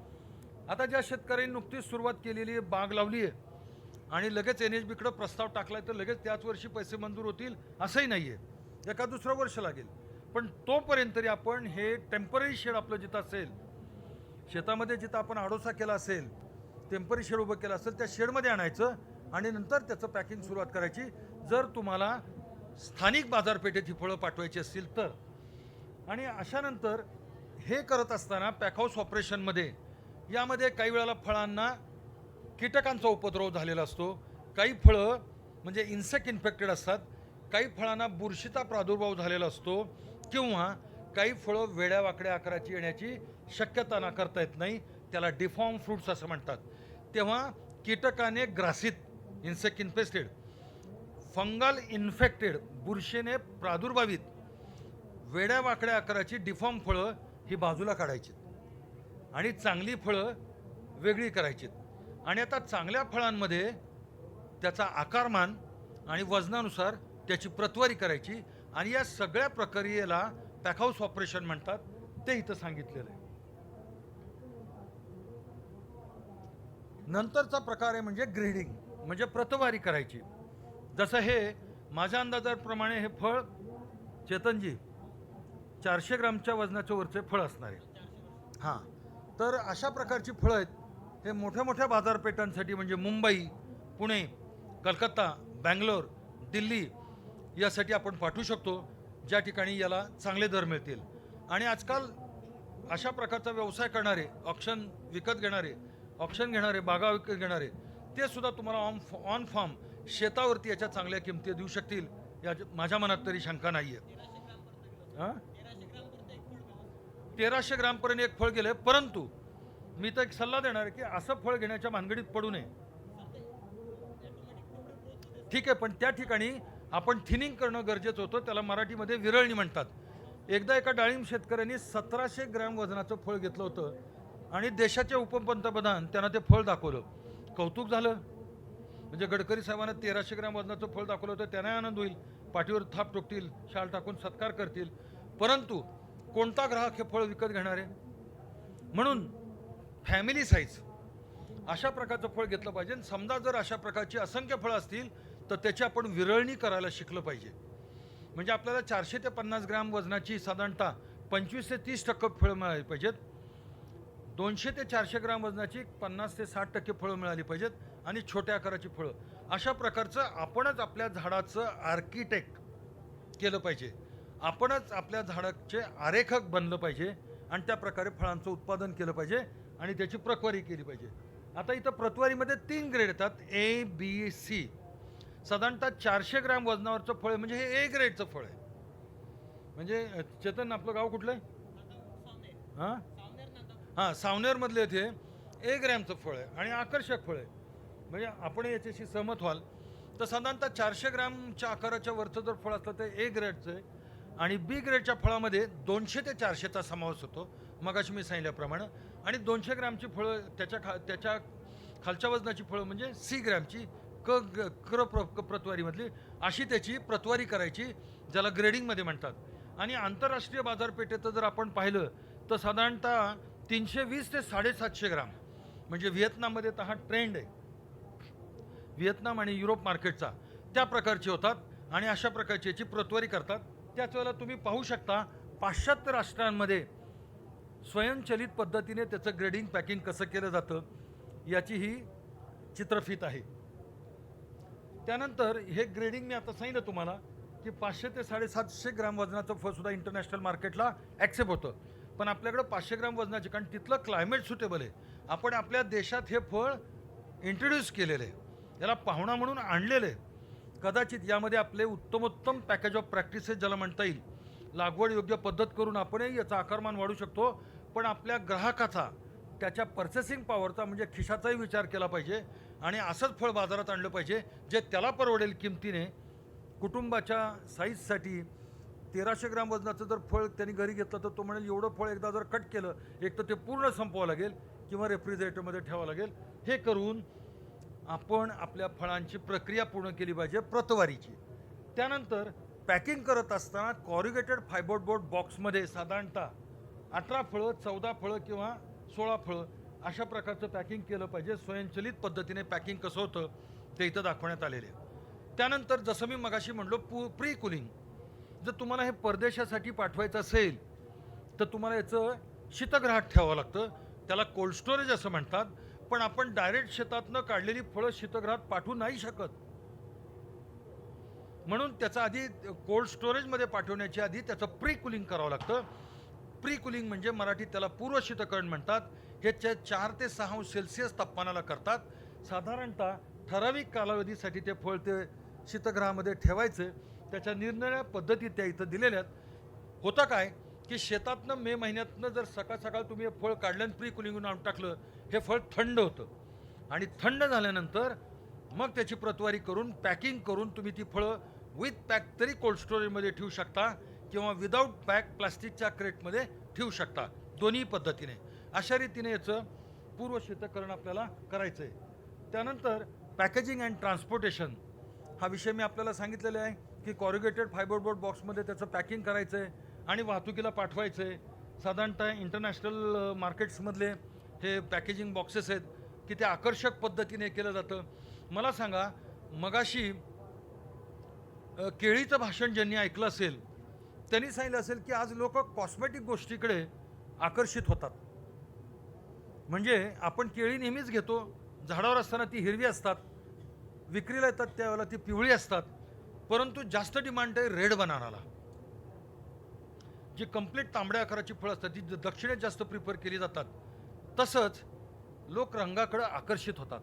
Speaker 1: आता ज्या शेतकऱ्यांनी नुकतीच सुरुवात केलेली आहे, बाग लावली आहे आणि लगेच NHBकडं प्रस्ताव टाकला आहे, तर लगेच त्याच वर्षी पैसे मंजूर होतील असंही नाही आहे, एका दुसरं वर्ष लागेल. पण तोपर्यंत तरी आपण हे टेम्पररी शेड आपलं जिथं असेल, शेतामध्ये जिथं आपण आडोसा केला असेल, टेम्पररी शेड उभं केलं असेल, त्या शेडमध्ये आणायचं आणि नंतर त्याचं पॅकिंग सुरुवात करायची. जर तुम्हाला स्थानिक बाजारपेठेत ही फळं पाठवायची असतील तर. आणि अशानंतर हे करत असताना पॅकहाऊस ऑपरेशनमध्ये यामध्ये काही वेळेला फळांना कीटकांचा उपद्रव झालेला असतो, काही फळं म्हणजे इन्सेक्ट इन्फेक्टेड असतात, काही फळांना बुरशीचा प्रादुर्भाव झालेला असतो किंवा काही फळं वेड्या वाकड्या आकाराची येण्याची शक्यता नाकारता येत नाही, त्याला डिफॉर्म फ्रूट्स असं म्हणतात. तेव्हा कीटकाने ग्रासित, इन्सेक्ट इन्फेस्टेड, फंगल इन्फेक्टेड, बुरशीने प्रादुर्भावित वेड्या वाकड्या आकाराची डिफॉर्म फळं ही बाजूला काढायची आणि चांगली फळं वेगळी करायची. आणि आता चांगल्या फळांमध्ये त्याचा आकारमान आणि वजनानुसार त्याची प्रतवारी करायची आणि या सगळ्या प्रक्रियेला पॅकहाऊस ऑपरेशन म्हणतात, ते इथं सांगितलेलं आहे. नंतरचा प्रकार आहे म्हणजे ग्रेडिंग, म्हणजे प्रतवारी करायची. जसं हे माझ्या अंदाजाप्रमाणे हे फळ चेतनजी 400 ग्रामच्या वजनाच्या वरचे फळ असणार आहे. हां, तर अशा प्रकारची फळं आहेत. हे मोठ्या मोठ्या बाजारपेठांसाठी म्हणजे मुंबई, पुणे, कलकत्ता, बँगलोर, दिल्ली यासाठी आपण पाठवू शकतो, ज्या ठिकाणी याला चांगले दर मिळतील. आणि आजकाल अशा प्रकारचा व्यवसाय करणारे, ऑक्शन विकत घेणारे, ऑप्शन घेणारे, बागा विकत घेणारे, ते सुद्धा तुम्हाला ऑन फार्म शेतावरती याच्या चांगल्या किमती देऊ शकतील, या माझ्या मनात तरी शंका नाही आहे. 1300 ग्रामपर्यंत एक फळ गेलं. परंतु मी तर एक सल्ला देणार आहे की असं फळ घेण्याच्या भानगडीत पडू नये. ठीक आहे, पण त्या ठिकाणी आपण थिनिंग करणं गरजेचं होतं, त्याला मराठीमध्ये विरळणी म्हणतात. एकदा एका डाळिंब शेतकऱ्यांनी 1700 ग्रॅम वजनाचं फळ घेतलं होतं आणि देशाचे उपपंतप्रधान त्यांना ते फळ दाखवलं. कौतुक झालं. म्हणजे गडकरी साहेबांना 1300 ग्रॅम वजनाचं फळ दाखवलं होतं, त्यांना आनंद होईल, पाठीवर थाप टोकतील, शाल टाकून सत्कार करतील. परंतु कोणता ग्राहक हे फळ विकत घेणार आहे? म्हणून फॅमिली साईज अशा प्रकारचं फळ घेतलं पाहिजे. समजा जर अशा प्रकारची असंख्य फळं असतील तर त्याची आपण विरळणी करायला शिकलं पाहिजे. म्हणजे आपल्याला 400 ते 50 ग्रॅम वजनाची साधारणतः 25 ते 30% फळं मिळाली पाहिजेत. 200 ते 400 ग्रॅम वजनाची 50 ते 60% फळं मिळाली पाहिजेत आणि छोट्या आकाराची फळं. अशा प्रकारचं आपणच आपल्या झाडाचं आर्किटेक्ट केलं पाहिजे, आपणच आपल्या झाडाचे आरेखक बनलं पाहिजे आणि त्या प्रकारे फळांचं उत्पादन केलं पाहिजे आणि त्याची प्रतवारी केली पाहिजे. आता इथं प्रतवारीमध्ये 3 ग्रेड येतात, A, B, C. साधारणतः 400 ग्रॅम वजनावरचं फळ म्हणजे हे A ग्रेडचं फळ आहे. म्हणजे चेतन आपलं गाव कुठलं आहे? हां, सावनेरमधले इथे A ग्रॅमचं फळ आहे आणि आकर्षक फळ आहे. म्हणजे आपण याच्याशी सहमत व्हाल तर साधारणतः 400 ग्रॅमच्या आकाराच्या वरचं जर फळ असलं तर A ग्रेडचं आहे आणि B ग्रेडच्या फळामध्ये 200 ते 400चा समावेश होतो, मगाशी मी सांगितल्याप्रमाणे. आणि 200 ग्रॅमची फळं त्याच्या खालच्या वजनाची फळं म्हणजे सी ग्रॅमची प्रतवारीमधली अशी त्याची प्रतवारी करायची, ज्याला ग्रेडिंगमध्ये म्हणतात. आणि आंतरराष्ट्रीय बाजारपेठेत जर आपण पाहिलं तर साधारणतः 320 ते 750 ग्राम, म्हणजे व्हिएतनाममध्ये तर हा ट्रेंड आहे, व्हिएतनाम आणि युरोप मार्केटचा, त्या प्रकारचे होतात आणि अशा प्रकारची याची प्रतवारी करतात. त्याच वेळेला तुम्ही पाहू शकता पाश्चात्य राष्ट्रांमध्ये स्वयंचलित पद्धतीने त्याचं ग्रेडिंग पॅकिंग कसं केलं जातं याची ही चित्रफीत आहे. त्यानंतर हे ग्रेडिंग मी आता सांगितलं तुम्हाला की 500 ते 750 ग्राम वजनाचं फळ सुद्धा इंटरनॅशनल मार्केटला ॲक्सेप्ट होतं. पण आपल्याकडं 500 ग्राम वजनाचे, कारण तिथलं क्लायमेट सुटेबल आहे, आपण आपल्या देशात हे फळ इंट्रोड्यूस केलेलं आहे, याला पाहुणा म्हणून आणलेलं आहे. कदाचित यामध्ये आपले उत्तमोत्तम पॅकेज ऑफ प्रॅक्टिसेस ज्याला म्हणता येईल, लागवड योग्य पद्धत करून आपणही याचा आकारमान वाढू शकतो. पण आपल्या ग्राहकाचा, त्याच्या पर्चेसिंग पॉवरचा म्हणजे खिशाचाही विचार केला पाहिजे आणि असंच फळ बाजारात आणलं पाहिजे जे त्याला परवडेल किमतीने. कुटुंबाच्या साईजसाठी 1300 ग्राम वजनाचं जर फळ त्यांनी घरी घेतलं तर तो म्हणेल एवढं फळ एकदा जर कट केलं, एक तर ते पूर्ण संपवावं लागेल किंवा रेफ्रिजरेटरमध्ये ठेवावं लागेल. हे करून आपण आपल्या फळांची प्रक्रिया पूर्ण केली पाहिजे प्रतवारीची. त्यानंतर पॅकिंग करत असताना कॉरिगेटेड फायबरबोर्ड बॉक्समध्ये साधारणतः 18 फळं, 14 फळं किंवा 16 फळं अशा प्रकारचं पॅकिंग केलं पाहिजे. स्वयंचलित पद्धतीने पॅकिंग कसं होतं ते इथं दाखवण्यात आलेले आहे. त्यानंतर जसं मी मगाशी म्हणलो प्री कुलिंग, जर तुम्हाला हे परदेशासाठी पाठवायचं असेल तर तुम्हाला याचं शीतगृहात ठेवावं लागतं, त्याला कोल्ड स्टोरेज असं म्हणतात. पण आपण डायरेक्ट शेतातनं काढलेली फळं शीतगृहात पाठवू नाही शकत, म्हणून त्याचा आधी कोल्ड स्टोरेजमध्ये पाठवण्याच्या आधी त्याचं प्री कुलिंग करावं लागतं. प्री कुलिंग म्हणजे मराठीत त्याला पूर्व शीतकरण म्हणतात. हे 4 ते 6 अंश सेल्सिअस तापमानाला करतात. साधारणतः ठराविक कालावधीसाठी ते फळ ते शीतगृहामध्ये ठेवायचं. त्याच्या निरनिराळ्या पद्धती त्या इथं दिलेल्या आहेत. होतं काय की शेतातनं मे महिन्यातनं जर सकाळ सकाळ तुम्ही हे फळ काढलं आणि प्री कुलिंगून आणून टाकलं, हे फळ थंड होतं आणि थंड झाल्यानंतर मग त्याची प्रतवारी करून पॅकिंग करून तुम्ही ती फळं विथ पॅक तरी कोल्ड स्टोरेजमध्ये ठेवू शकता किंवा विदाऊट पॅक प्लास्टिकच्या क्रेटमध्ये ठेवू शकता. दोन्ही पद्धतीने अशा रीतीने याचं पूर्वशीतकरण आपल्याला करायचं आहे. त्यानंतर पॅकेजिंग अँड ट्रान्सपोर्टेशन हा विषय मी आपल्याला सांगितलेला आहे की कॉरिगेटेड फायबरबोर्ड बॉक्समध्ये त्याचं पॅकिंग करायचं आहे आणि वाहतुकीला पाठवायचं आहे. साधारणतः इंटरनॅशनल मार्केट्समधले हे पॅकेजिंग बॉक्सेस आहेत की ते आकर्षक पद्धतीने केलं जातं. मला सांगा, मगाशी केळीचं भाषण ज्यांनी ऐकलं असेल त्यांनी सांगितलं असेल की आज लोक कॉस्मेटिक गोष्टीकडे आकर्षित होतात. म्हणजे आपण केळी नेहमीच घेतो, झाडावर असताना ती हिरवी असतात, विक्रीला येतात त्यावेळेला ती पिवळी असतात, परंतु जास्त डिमांड आहे रेड बनानाला, जी कंप्लीट तांबड्या आकाराची फळं असतात, ती दक्षिणेत जास्त प्रिफर केली जातात. तसंच लोक रंगाकडे आकर्षित होतात.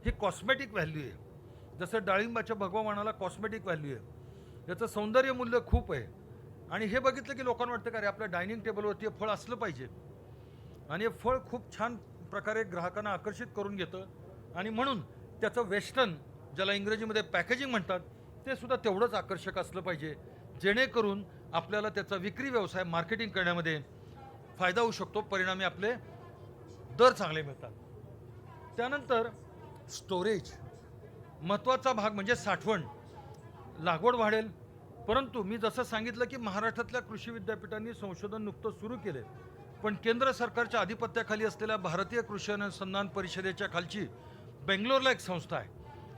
Speaker 1: ही कॉस्मेटिक व्हॅल्यू आहे. जसं डाळिंबाच्या भगवा वाणाला कॉस्मेटिक व्हॅल्यू आहे, याचं सौंदर्य मूल्य खूप आहे. आणि हे बघितलं की लोकांना वाटतं का रे आपल्या डायनिंग टेबलवरती हे फळ असलं पाहिजे, आणि हे फळ खूप छान प्रकारे ग्राहकांना आकर्षित करून घेतं. आणि म्हणून त्याचं वेस्टर्न, ज्याला इंग्रजीमध्ये पॅकेजिंग म्हणतात, ते सुद्धा तेवढंच आकर्षक असलं पाहिजे, जेणेकरून आपल्याला त्याचा विक्री व्यवसाय मार्केटिंग करण्यामध्ये फायदा होऊ शकतो, परिणामी आपले दर चांगले मिळतात. त्यानंतर स्टोरेज महत्त्वाचा भाग म्हणजे साठवण. लागवड वाढेल, परंतु मी जसं सांगितलं की महाराष्ट्रातल्या कृषी विद्यापीठांनी संशोधन नुकतं सुरू केले, पण केंद्र सरकारच्या आधिपत्याखाली असलेल्या भारतीय कृषी अनुसंधान परिषदेच्या खालची बेंगलोरला एक संस्था आहे,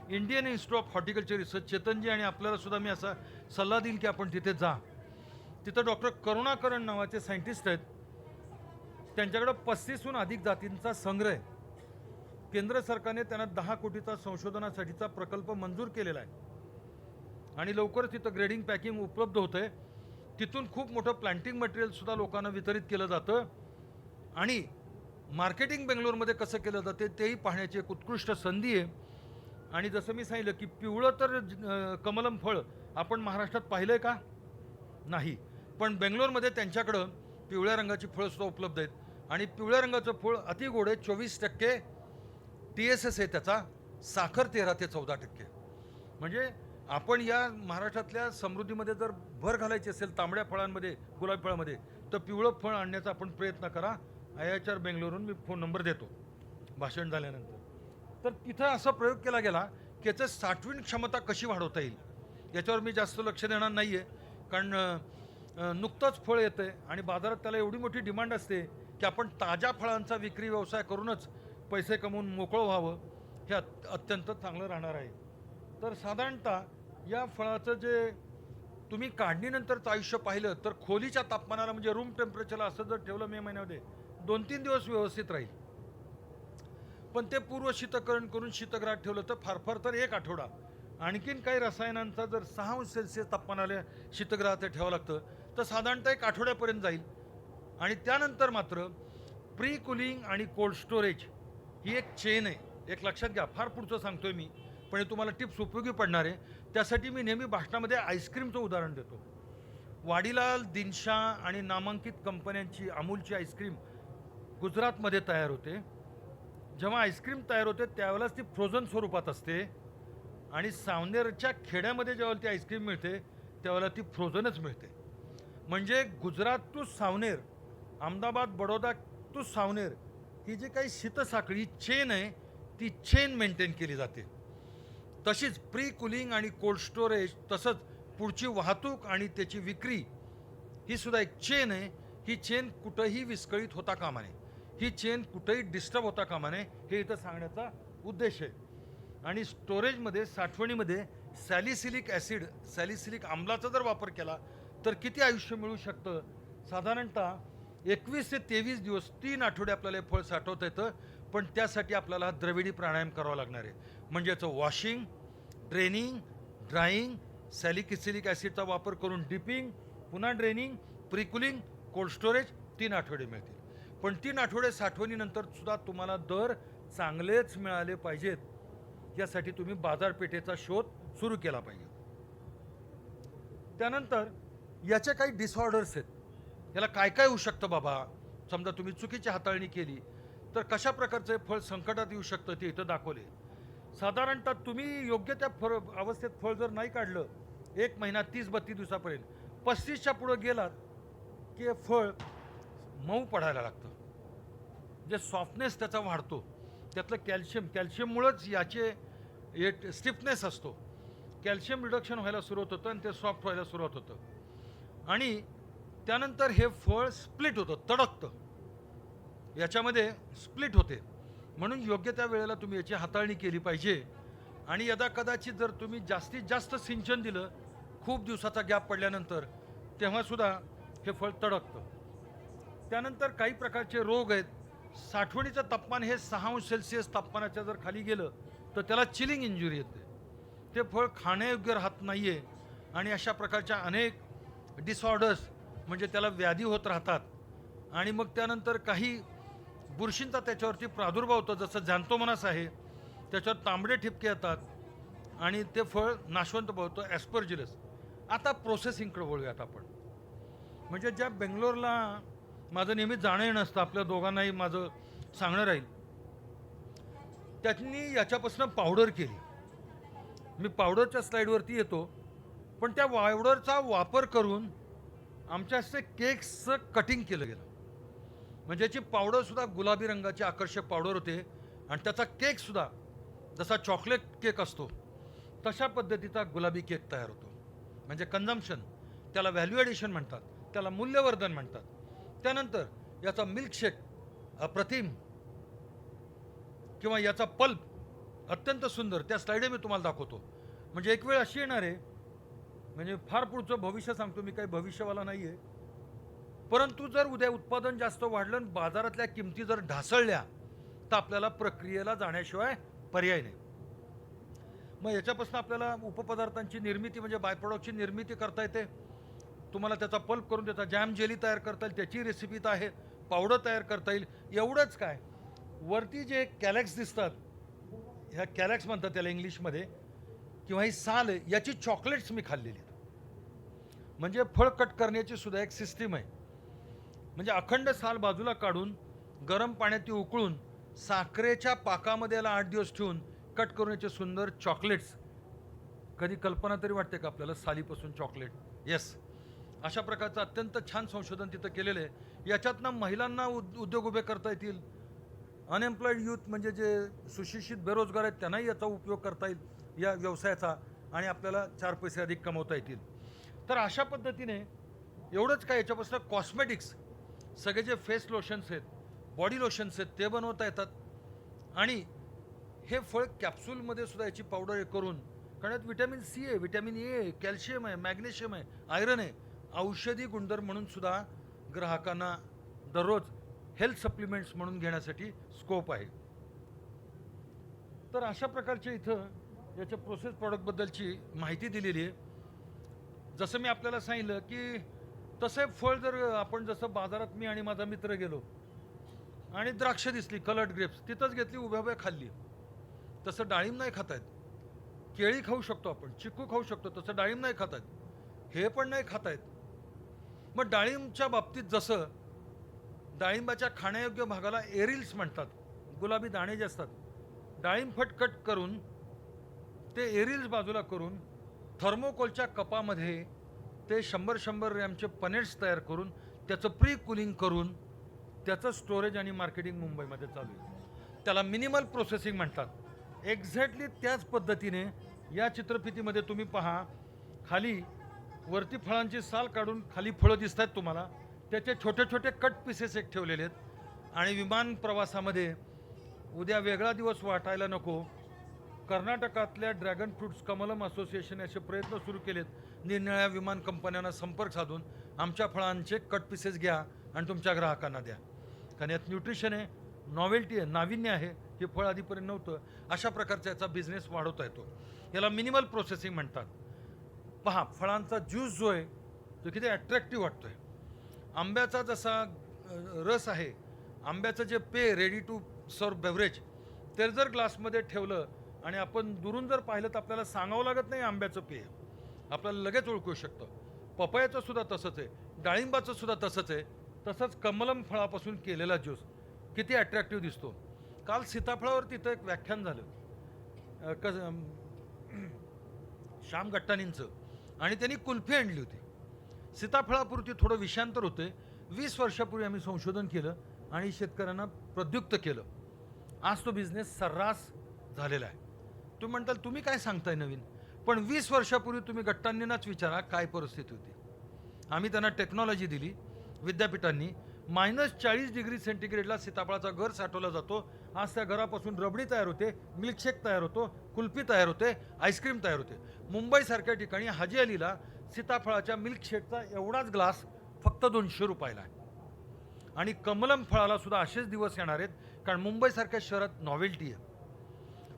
Speaker 1: Indian Institute of Horticulture Research. Chetanji आणि आपल्याला सुद्धा मी असा सल्ला देईल की आपण तिथे जा. तिथं डॉक्टर करुणाकरण नावाचे सायंटिस्ट आहेत, त्यांच्याकडं 35हून अधिक जातींचा संग्रह आहे. केंद्र सरकारने त्यांना 10 कोटीचा संशोधनासाठीचा प्रकल्प मंजूर केलेला आहे आणि लवकरच तिथं ग्रेडिंग पॅकिंग उपलब्ध होतं आहे. तिथून खूप मोठं प्लांटिंग मटेरियल सुद्धा लोकांना वितरित केलं जातं आणि मार्केटिंग बेंगलोरमध्ये कसं केलं जाते तेही पाहण्याची एक उत्कृष्ट संधी आहे. आणि जसं मी सांगितलं की पिवळं तर कमलम फळ आपण महाराष्ट्रात पाहिलंय का? नाही, पण बेंगलोरमध्ये त्यांच्याकडं पिवळ्या रंगाची फळं सुद्धा उपलब्ध आहेत आणि पिवळ्या रंगाचं फळ अति गोड आहे. 24% TSS आहे त्याचा, साखर 13 ते 14%. म्हणजे आपण या महाराष्ट्रातल्या समृद्धीमध्ये जर भर घालायची असेल तांबड्या फळांमध्ये, गुलाबी फळामध्ये, तर पिवळं फळ आणण्याचा आपण प्रयत्न करा. IHR बेंगलोरून मी फोन नंबर देतो भाषण झाल्यानंतर. तर तिथं असा प्रयोग केला गेला की याचं साठवण क्षमता कशी वाढवता येईल याच्यावर मी जास्त लक्ष देणार नाही आहे. कारण नुकतंच फळ येतं आहे आणि बाजारात त्याला एवढी मोठी डिमांड असते की आपण ताज्या फळांचा विक्री व्यवसाय करूनच पैसे कमवून मोकळं व्हावं हे अत्यंत चांगलं राहणार आहे. तर साधारणतः या फळाचं जे तुम्ही काढणीनंतरचं आयुष्य पाहिलं तर खोलीच्या तापमानाला म्हणजे रूम टेम्परेचरला असं जर ठेवलं मे महिन्यामध्ये 2-3 दिवस व्यवस्थित राहील. पण ते पूर्व शीतकरण करून शीतगृहात ठेवलं तर फार फार तर 1 आठवडा. आणखीन काही रसायनांचा जर 6 अंश सेल्सिअस तापमानाला शीतगृहात ठेवावं लागतं तर साधारणतः 1 आठवड्यापर्यंत जाईल. आणि त्यानंतर मात्र प्री कुलिंग आणि कोल्ड स्टोरेज ही एक चेन आहे. एक लक्षात घ्या, फार पुढचं सांगतोय मी पण हे तुम्हाला टिप्स उपयोगी पडणार आहे. त्यासाठी मी नेहमी भाषणामध्ये आईस्क्रीमचं उदाहरण देतो. वाडीलाल, दिनशा आणि नामांकित कंपन्यांची अमूलची आईस्क्रीम गुजरातमध्ये तयार होते. जेव्हा आईस्क्रीम तयार होते त्यावेळेलाच ती फ्रोझन स्वरूपात असते आणि सावनेरच्या खेड्यामध्ये जेव्हा ती आईस्क्रीम मिळते त्यावेळेला ती फ्रोझनच मिळते. म्हणजे गुजरात टू सावनेर, अहमदाबाद बडोदा टू सावनेर ही जी काही शीतसाखळी चेन आहे ती चेन मेंटेन केली जाते. तशीच प्री कुलिंग आणि कोल्ड स्टोरेज, तसंच पुढची वाहतूक आणि त्याची विक्री ही सुद्धा एक चेन आहे. ही चेन कुठंही विस्कळीत होता कामा नये, ही चेन कुठंही डिस्टर्ब होता कामा नये, हे इथं सांगण्याचा उद्देश आहे. आणि स्टोरेजमध्ये, साठवणीमध्ये सॅलिसिलिक आम्लाचा जर वापर केला तर किती आयुष्य मिळू शकतं. साधारणतः 21 ते 23 दिवस, 3 आठवडे आपल्याला हे फळ साठवता येतं. पण त्यासाठी आपल्याला द्रविडी प्राणायाम करावा लागणार आहे. म्हणजे याचं वॉशिंग, ड्रेनिंग, ड्राईंग, सॅलिसिलिक ॲसिडचा वापर करून डिपिंग, पुन्हा ड्रेनिंग, प्रिकुलिंग, कोल्ड स्टोरेज 3 आठवडे मिळतील. पण 3 आठवडे साठवणीनंतर सुद्धा तुम्हाला दर चांगलेच मिळाले पाहिजेत. यासाठी तुम्ही बाजारपेठेचा शोध सुरू केला पाहिजे. त्यानंतर याचे काही डिसऑर्डर्स आहेत. याला काय काय होऊ शकतं बाबा, समजा तुम्ही चुकीची हाताळणी केली तर कशा प्रकारचे फळ संकटात येऊ शकतं ते इथं दाखवले. साधारणतः तुम्ही योग्य त्या अवस्थेत फळ जर नाही काढलं 1 महिना 30-32 दिवसापर्यंत, 35च्या पुढं गेलात की फळ मऊ पडायला लागतं. जे सॉफ्टनेस त्याचा वाढतो, त्यातलं कॅल्शियममुळंच याचे स्टिफनेस असतो. कॅल्शियम रिडक्शन व्हायला सुरुवात होतं आणि ते सॉफ्ट व्हायला सुरुवात होतं आणि त्यानंतर हे फळ स्प्लिट होतं, तडकतं, याच्यामध्ये स्प्लिट होते. म्हणून योग्य त्या वेळेला तुम्ही याची हाताळणी केली पाहिजे. आणि यदा कदाचित जर तुम्ही जास्तीत जास्त सिंचन दिलं खूप दिवसाचा गॅप पडल्यानंतर तेव्हासुद्धा हे फळ तडकतं. त्यानंतर काही प्रकारचे रोग आहेत. साठवणीचं तापमान हे 6 अंश सेल्सिअस तापमानाच्या जर खाली गेलं तर त्याला चिलिंग इंजुरी येते. ते फळ खाण्यायोग्य राहत नाही आहे आणि अशा प्रकारच्या अनेक डिसऑर्डर्स म्हणजे त्याला व्याधी होत राहतात. आणि मग त्यानंतर काही बुरशींचा त्याच्यावरती प्रादुर्भाव होतो, जसं झॅन्थोमोनास आहे, त्याच्यावर तांबडे ठिपके येतात आणि ते फळ नाशवंत होतं, ॲस्परजिलस. आता प्रोसेसिंगकडे वळूयात आपण. म्हणजे ज्या बेंगलोरला माझं नेहमी जाणं येणं असतं, आपल्या दोघांनाही माझं सांगणं राहील, त्यांनी याच्यापासून पावडर केली. मी पावडरच्या स्लाईडवरती येतो. पण त्या पावडरचा वापर करून आमच्या हस्ते केक्सचं कटिंग केलं गेलं. म्हणजे याची पावडरसुद्धा गुलाबी रंगाची आकर्षक पावडर होते आणि त्याचा केकसुद्धा जसा चॉकलेट केक असतो तशा पद्धतीचा गुलाबी केक तयार होतो. म्हणजे कन्झम्पशन, त्याला व्हॅल्यू ॲडिशन म्हणतात, त्याला मूल्यवर्धन म्हणतात. त्यानंतर याचा मिल्कशेक अप्रतिम, किंवा याचा पल्प अत्यंत सुंदर. त्या स्लाईडे मी तुम्हाला दाखवतो. म्हणजे एक वेळ अशी येणार आहे, म्हणजे फार पुढचं भविष्य सांगतो मी, काही भविष्यवाला नाही आहे, परंतु जर उद्या उत्पादन जास्त वाढलं आणि बाजारातल्या किमती जर ढासळल्या तर आपल्याला प्रक्रियेला जाण्याशिवाय पर्याय नाही. मग याच्यापासून आपल्याला उपपदार्थांची निर्मिती म्हणजे बाय प्रॉडक्टची निर्मिती करता येते. तुम्हाला त्याचा पल्प करून त्याचा जॅम जेली तयार करता येईल, त्याची रेसिपी तर आहे, पावडर तयार करता येईल. एवढंच काय, वरती जे कॅलॅक्स दिसतात, ह्या कॅलॅक्स म्हणतात त्याला इंग्लिशमध्ये, किंवा ही साल आहे, याची चॉकलेट्स मी खाल्लेली. म्हणजे फळ कट करण्याची सुद्धा एक सिस्टीम आहे. म्हणजे अखंड साल बाजूला काढून गरम पाण्यात ती उकळून साखरेच्या पाकामध्ये याला 8 दिवस ठेवून कट करण्याचे सुंदर चॉकलेट्स. कधी कल्पना तरी वाटते का आपल्याला सालीपासून चॉकलेट? येस, अशा प्रकारचं अत्यंत छान संशोधन तिथं केलेलं आहे. याच्यातनं महिलांना उद्योग उभे करता येतील, अनएम्प्लॉईड यूथ म्हणजे जे सुशिक्षित बेरोजगार आहेत त्यांनाही याचा उपयोग करता येईल या व्यवसायाचा, आणि आपल्याला 4 पैसे अधिक कमवता येतील. तर अशा पद्धतीने एवढंच काय, याच्यापासून कॉस्मेटिक्स सगळे जे फेस लोशन्स आहेत, बॉडी लोशन्स आहेत ते बनवता येतात. आणि हे फळ कॅप्सूलमध्ये सुद्धा याची पावडर करून, कारण यात व्हिटॅमिन सी आहे, व्हिटॅमिन ए आहे, कॅल्शियम आहे, मॅग्नेशियम आहे, आयरन आहे, औषधी गुणधर्म म्हणून सुद्धा ग्राहकांना दररोज हेल्थ सप्लिमेंट्स म्हणून घेण्यासाठी स्कोप आहे. तर अशा प्रकारचे इथं याच्या प्रोसेस प्रॉडक्टबद्दलची माहिती दिलेली आहे. जसं मी आपल्याला सांगितलं की तसे फळ जर आपण, जसं बाजारात मी आणि माझा मित्र गेलो आणि द्राक्ष दिसली कलर्ड ग्रेप्स, तिथंच घेतली, उभ्या उभ्या खाल्ली. तसं डाळिंब नाही खाता येत. केळी खाऊ शकतो आपण, चिकू खाऊ शकतो, तसं डाळिंब नाही खाता येत, हे पण नाही खाता येत. मग डाळिंबच्या बाबतीत जसं डाळिंबाच्या खाण्यायोग्य भागाला एरिल्स म्हणतात, गुलाबी दाणे जे असतात, डाळिंब फटकट करून ते एरिल्स बाजूला करून थर्मोकोलच्या कपामध्ये ते 100-100 ग्रॅमचे पनेट्स तयार करून त्याचं प्री कुलिंग करून त्याचं स्टोरेज आणि मार्केटिंग मुंबईमध्ये चालू आहे. त्याला मिनिमल प्रोसेसिंग म्हणतात. एक्झॅक्टली त्याच पद्धतीने या चित्रफितीमध्ये तुम्ही पहा, खाली वरती फळांची साल काढून खाली फळं दिसत आहेत तुम्हाला, त्याचे छोटे छोटे कट पीसेस एक ठेवलेले आहेत. आणि विमान प्रवासामध्ये उद्या वेगळा दिवस वाटायला नको, कर्नाटकातल्या ड्रॅगन फ्रूट्स कमलम असोसिएशन असे प्रयत्न सुरू केलेत, निरनिळ्या विमान कंपन्यांना संपर्क साधून आमच्या फळांचे कट पीसेस घ्या आणि तुमच्या ग्राहकांना द्या. कारण यात न्यूट्रिशन आहे, नॉवेल्टी आहे, नाविन्य आहे, हे फळ आधीपर्यंत नव्हतं. अशा प्रकारचा याचा बिझनेस वाढवता येतो. याला मिनिमल प्रोसेसिंग म्हणतात. पहा, फळांचा ज्यूस जो आहे तो किती अट्रॅक्टिव्ह वाटतोय. आंब्याचा जसा रस आहे, आंब्याचं जे पेय रेडी टू सर्व बेवरेज, ते जर ग्लासमध्ये ठेवलं आणि आपण दुरून जर पाहिलं तर आपल्याला सांगावं लागत नाही आंब्याचं पेय, आपल्याला लगेच ओळखू शकतं. पपयाचं सुद्धा तसंच आहे, डाळिंबाचं सुद्धा तसंच आहे. तसंच कमलम फळापासून केलेला ज्यूस किती अट्रॅक्टिव्ह दिसतो. काल सीताफळावर तिथं एक व्याख्यान झालं श्याम गट्टानींचं, आणि त्यांनी कुल्फी आणली होती. सीताफळापुरती थोडं विषांतर होते. 20 वर्षापूर्वी आम्ही संशोधन केलं आणि शेतकऱ्यांना प्रद्युक्त केलं. आज तो बिझनेस सर्रास झालेला आहे. तुम्ही म्हणताल तुम्ही काय सांगताय नवीन, पण 20 वर्षापूर्वी तुम्ही गट्टांनींनाच विचारा काय परिस्थिती होती. आम्ही त्यांना टेक्नॉलॉजी दिली विद्यापीठांनी. -40 डिग्री सेंटीग्रेडला सीताफळाचा गर साठवला जातो. आज त्या घरापासून रबडी तयार होते, मिल्कशेक तयार होतो, कुल्फी तयार होते, आईस्क्रीम तयार होते. मुंबईसारख्या ठिकाणी हाजी अलीला सीताफळाच्या मिल्कशेकचा एवढाच ग्लास फक्त 200 रुपयाला आहे. आणि कमलम फळाला सुद्धा असेच दिवस येणार आहेत, कारण मुंबईसारख्या शहरात नॉवेल्टी आहे.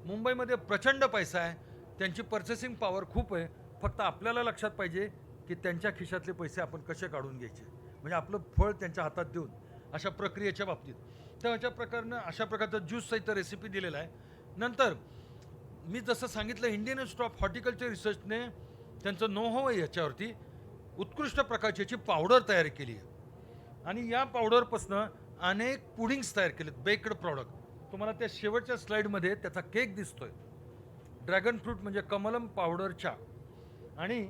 Speaker 1: मुंबईमध्ये प्रचंड पैसा आहे, त्यांची पर्चेसिंग पॉवर खूप आहे. फक्त आपल्याला लक्षात पाहिजे की त्यांच्या खिशातले पैसे आपण कसे काढून घ्यायचे, म्हणजे आपलं फळ त्यांच्या हातात देऊन, अशा प्रक्रियेच्या बाबतीत. तर अशा प्रकारनं अशा प्रकारचा ज्यूसचा इथं रेसिपी दिलेला आहे. नंतर मी जसं सांगितलं, इंडियन इन्स्टिट्यूट ऑफ हॉर्टिकल्चर रिसर्चने त्यांचं नो-हाऊ आहे याच्यावरती, उत्कृष्ट प्रकारची याची पावडर तयार केली आहे. आणि या पावडरपासनं अनेक पुडिंग्स तयार केलेत, बेक्ड प्रॉडक्ट. तुम्हाला त्या शेवटच्या स्लाईडमध्ये त्याचा केक दिसतोय, ड्रॅगन फ्रूट म्हणजे कमलम पावडरच्या. आणि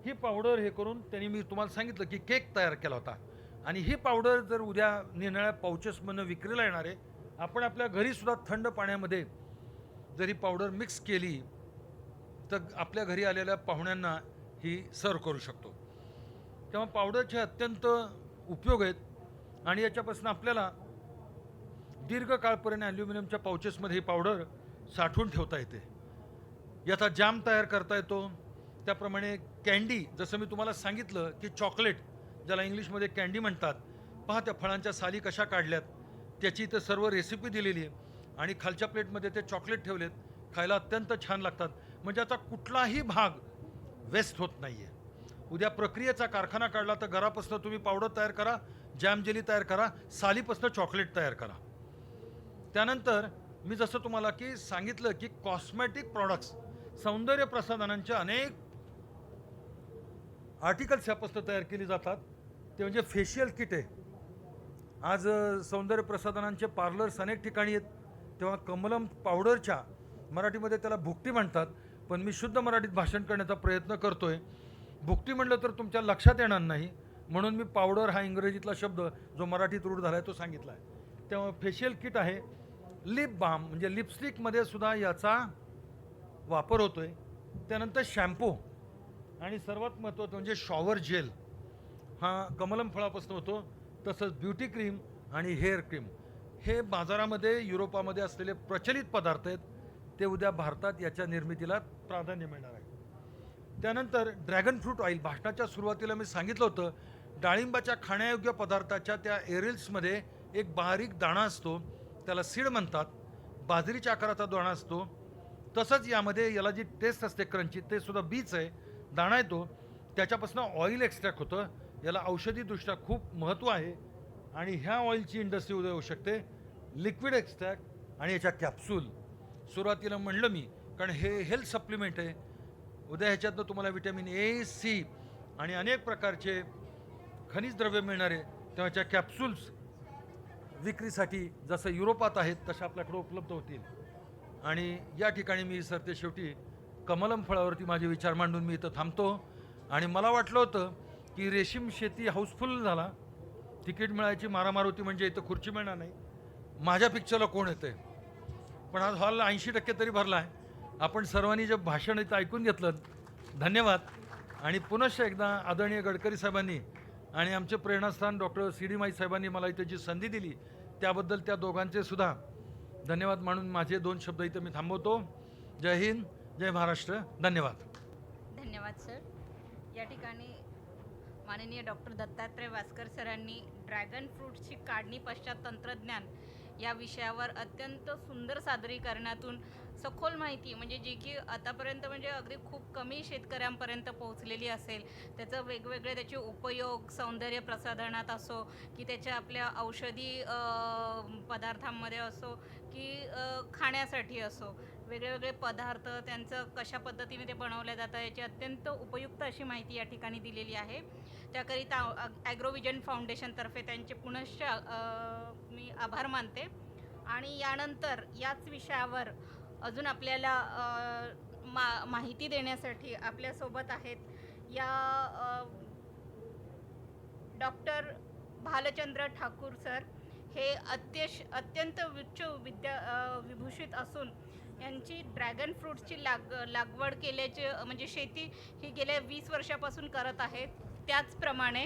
Speaker 1: ही पावडर हे करून त्यांनी, मी तुम्हाला सांगितलं की केक तयार केला होता. आणि ही पावडर जर उद्या निरनिळ्या पाउचेसमधनं विक्रीला येणार आहे. आपण आपल्या घरीसुद्धा थंड पाण्यामध्ये जर ही पावडर मिक्स केली तर आपल्या घरी आलेल्या पाहुण्यांना ही सर्व करू शकतो. तेव्हा पावडरचे अत्यंत उपयोग आहेत. आणि याच्यापासून आपल्याला दीर्घकाळपर्यंत ॲल्युमिनियमच्या पाउचेसमध्ये ही पावडर साठवून ठेवता येते. याचा जाम तयार करता येतो. त्याप्रमाणे कँडी, जसं मी तुम्हाला सांगितलं की चॉकलेट, ज्याला इंग्लिशमध्ये कँडी म्हणतात, पहा त्या फळांच्या साली कशा काढल्यात, त्याची इथं सर्व रेसिपी दिलेली आहे. आणि खालच्या प्लेटमध्ये ते चॉकलेट ठेवलेत, खायला अत्यंत छान लागतात. म्हणजे आता कुठलाही भाग वेस्ट होत नाही आहे. उद्या प्रक्रियेचा कारखाना काढला तर घरापासून तुम्ही पावडर तयार करा, जॅम जेली तयार करा, सालीपासून चॉकलेट तयार करा. त्यानंतर मी जसं तुम्हाला की सांगितलं की कॉस्मेटिक प्रॉडक्ट्स, सौंदर्य प्रसाधनांचे अनेक आर्टिकल्स यापासून तयार केली जातात. ते म्हणजे फेशियल किट आहे. आज सौंदर्य प्रसाधनांचे पार्लर्स अनेक ठिकाणी आहेत. तेव्हा कमलम पावडरच्या, मराठीमध्ये त्याला भुकटी म्हणतात, पण मी शुद्ध मराठीत भाषण करण्याचा प्रयत्न करतोय. भुकटी म्हटलं तर तुमच्या लक्षात येणार नाही, म्हणून मी पावडर हा इंग्रजीतला शब्द जो मराठीत रूढ झाला आहे तो सांगितला आहे. त्यामुळे फेशियल किट आहे. लिप बाम म्हणजे लिपस्टिकमध्ये सुद्धा याचा वापर होतो आहे. त्यानंतर शॅम्पू आणि सर्वात महत्त्वाचं म्हणजे शॉवर जेल हा कमलम फळापासून होतो. तसंच ब्युटी क्रीम आणि हेअर क्रीम हे बाजारामध्ये युरोपामध्ये असलेले प्रचलित पदार्थ आहेत. ते उद्या भारतात याच्या निर्मितीला प्राधान्य मिळणार आहे. त्यानंतर ड्रॅगन फ्रूट ऑइल, भाषणाच्या सुरुवातीला मी सांगितलं होतं, डाळिंबाच्या खाण्यायोग्य पदार्थाच्या त्या एरिल्समध्ये एक बारीक दाणा असतो, त्याला सीड म्हणतात, बाजरीच्या आकाराचा दाणा असतो. तसंच यामध्ये याला जी टेस्ट असते क्रंची, ते सुद्धा बीच आहे, दाणा येतो, त्याच्यापासून ऑइल एक्स्ट्रॅक्ट होतं. याला औषधीदृष्ट्या खूप महत्त्व आहे आणि ह्या ऑइलची इंडस्ट्री उद्या होऊ शकते. लिक्विड एक्स्ट्रॅक्ट आणि याच्या कॅप्सूल सुरुवातीला म्हणलं मी, कारण हे हेल्थ सप्लिमेंट आहे. उद्या ह्याच्यातनं तुम्हाला विटॅमिन ए, सी आणि अनेक प्रकारचे खनिज द्रव्य मिळणार आहे. तेव्हाच्या कॅप्सूल्स विक्रीसाठी जसं युरोपात आहेत तशा आपल्याकडे उपलब्ध होतील. आणि या ठिकाणी मी सरते शेवटी कमलम फळावरती माझे विचार मांडून मी इथं थांबतो. आणि मला वाटलं होतं की रेशीम शेती हाऊसफुल झाला, तिकीट मिळायची मारामार होती, म्हणजे इथं खुर्ची मिळणार नाही, माझ्या पिक्चरला कोण येतंय. पण आज हॉल 80% तरी भरला आहे. आपण सर्वांनी जे भाषण इथं ऐकून घेतलं, धन्यवाद. आणि पुनश्च एकदा आदरणीय गडकरी साहेबांनी आणि आमचे प्रेरणास्थान डॉक्टर सी डी माई साहेबांनी मला इथं जी संधी दिली त्याबद्दल त्या दोघांचे सुद्धा धन्यवाद मानून माझे 2 शब्द इथं मी थांबवतो. जय हिंद, जय महाराष्ट्र, धन्यवाद.
Speaker 2: धन्यवाद सर. या ठिकाणी माननीय डॉक्टर दत्तात्रय वासकर सरांनी ड्रॅगन फ्रूटची काढणी पश्चात तंत्रज्ञान या विषयावर अत्यंत सुंदर सादरीकरणातून सखोल माहिती, म्हणजे जी की आतापर्यंत म्हणजे अगदी खूप कमी शेतकऱ्यांपर्यंत पोहोचलेली असेल, त्याचं वेगवेगळे त्याचे उपयोग सौंदर्य प्रसाधनात असो की त्याच्या आपल्या औषधी पदार्थांमध्ये असो की खाण्यासाठी असो, वेगळे पदार्थ त्यांचं कशा पद्धतीने ते बनवल्या जातं याची अत्यंत उपयुक्त अशी माहिती या ठिकाणी दिलेली आहे. त्याकरिता ॲग्रोविजन फाउंडेशनतर्फे त्यांचे पुनश्च मी आभार मानते. आणि यानंतर याच विषयावर अजून आपल्याला माहिती देण्यासाठी आपल्यासोबत आहेत या डॉक्टर भालचंद्र ठाकूर सर. हे अत्यंत उच्च विभूषित असून यांची ड्रॅगन फ्रूटची लागवड केल्याचे म्हणजे शेती ही गेल्या 20 वर्षापासून करत आहेत. त्याचप्रमाणे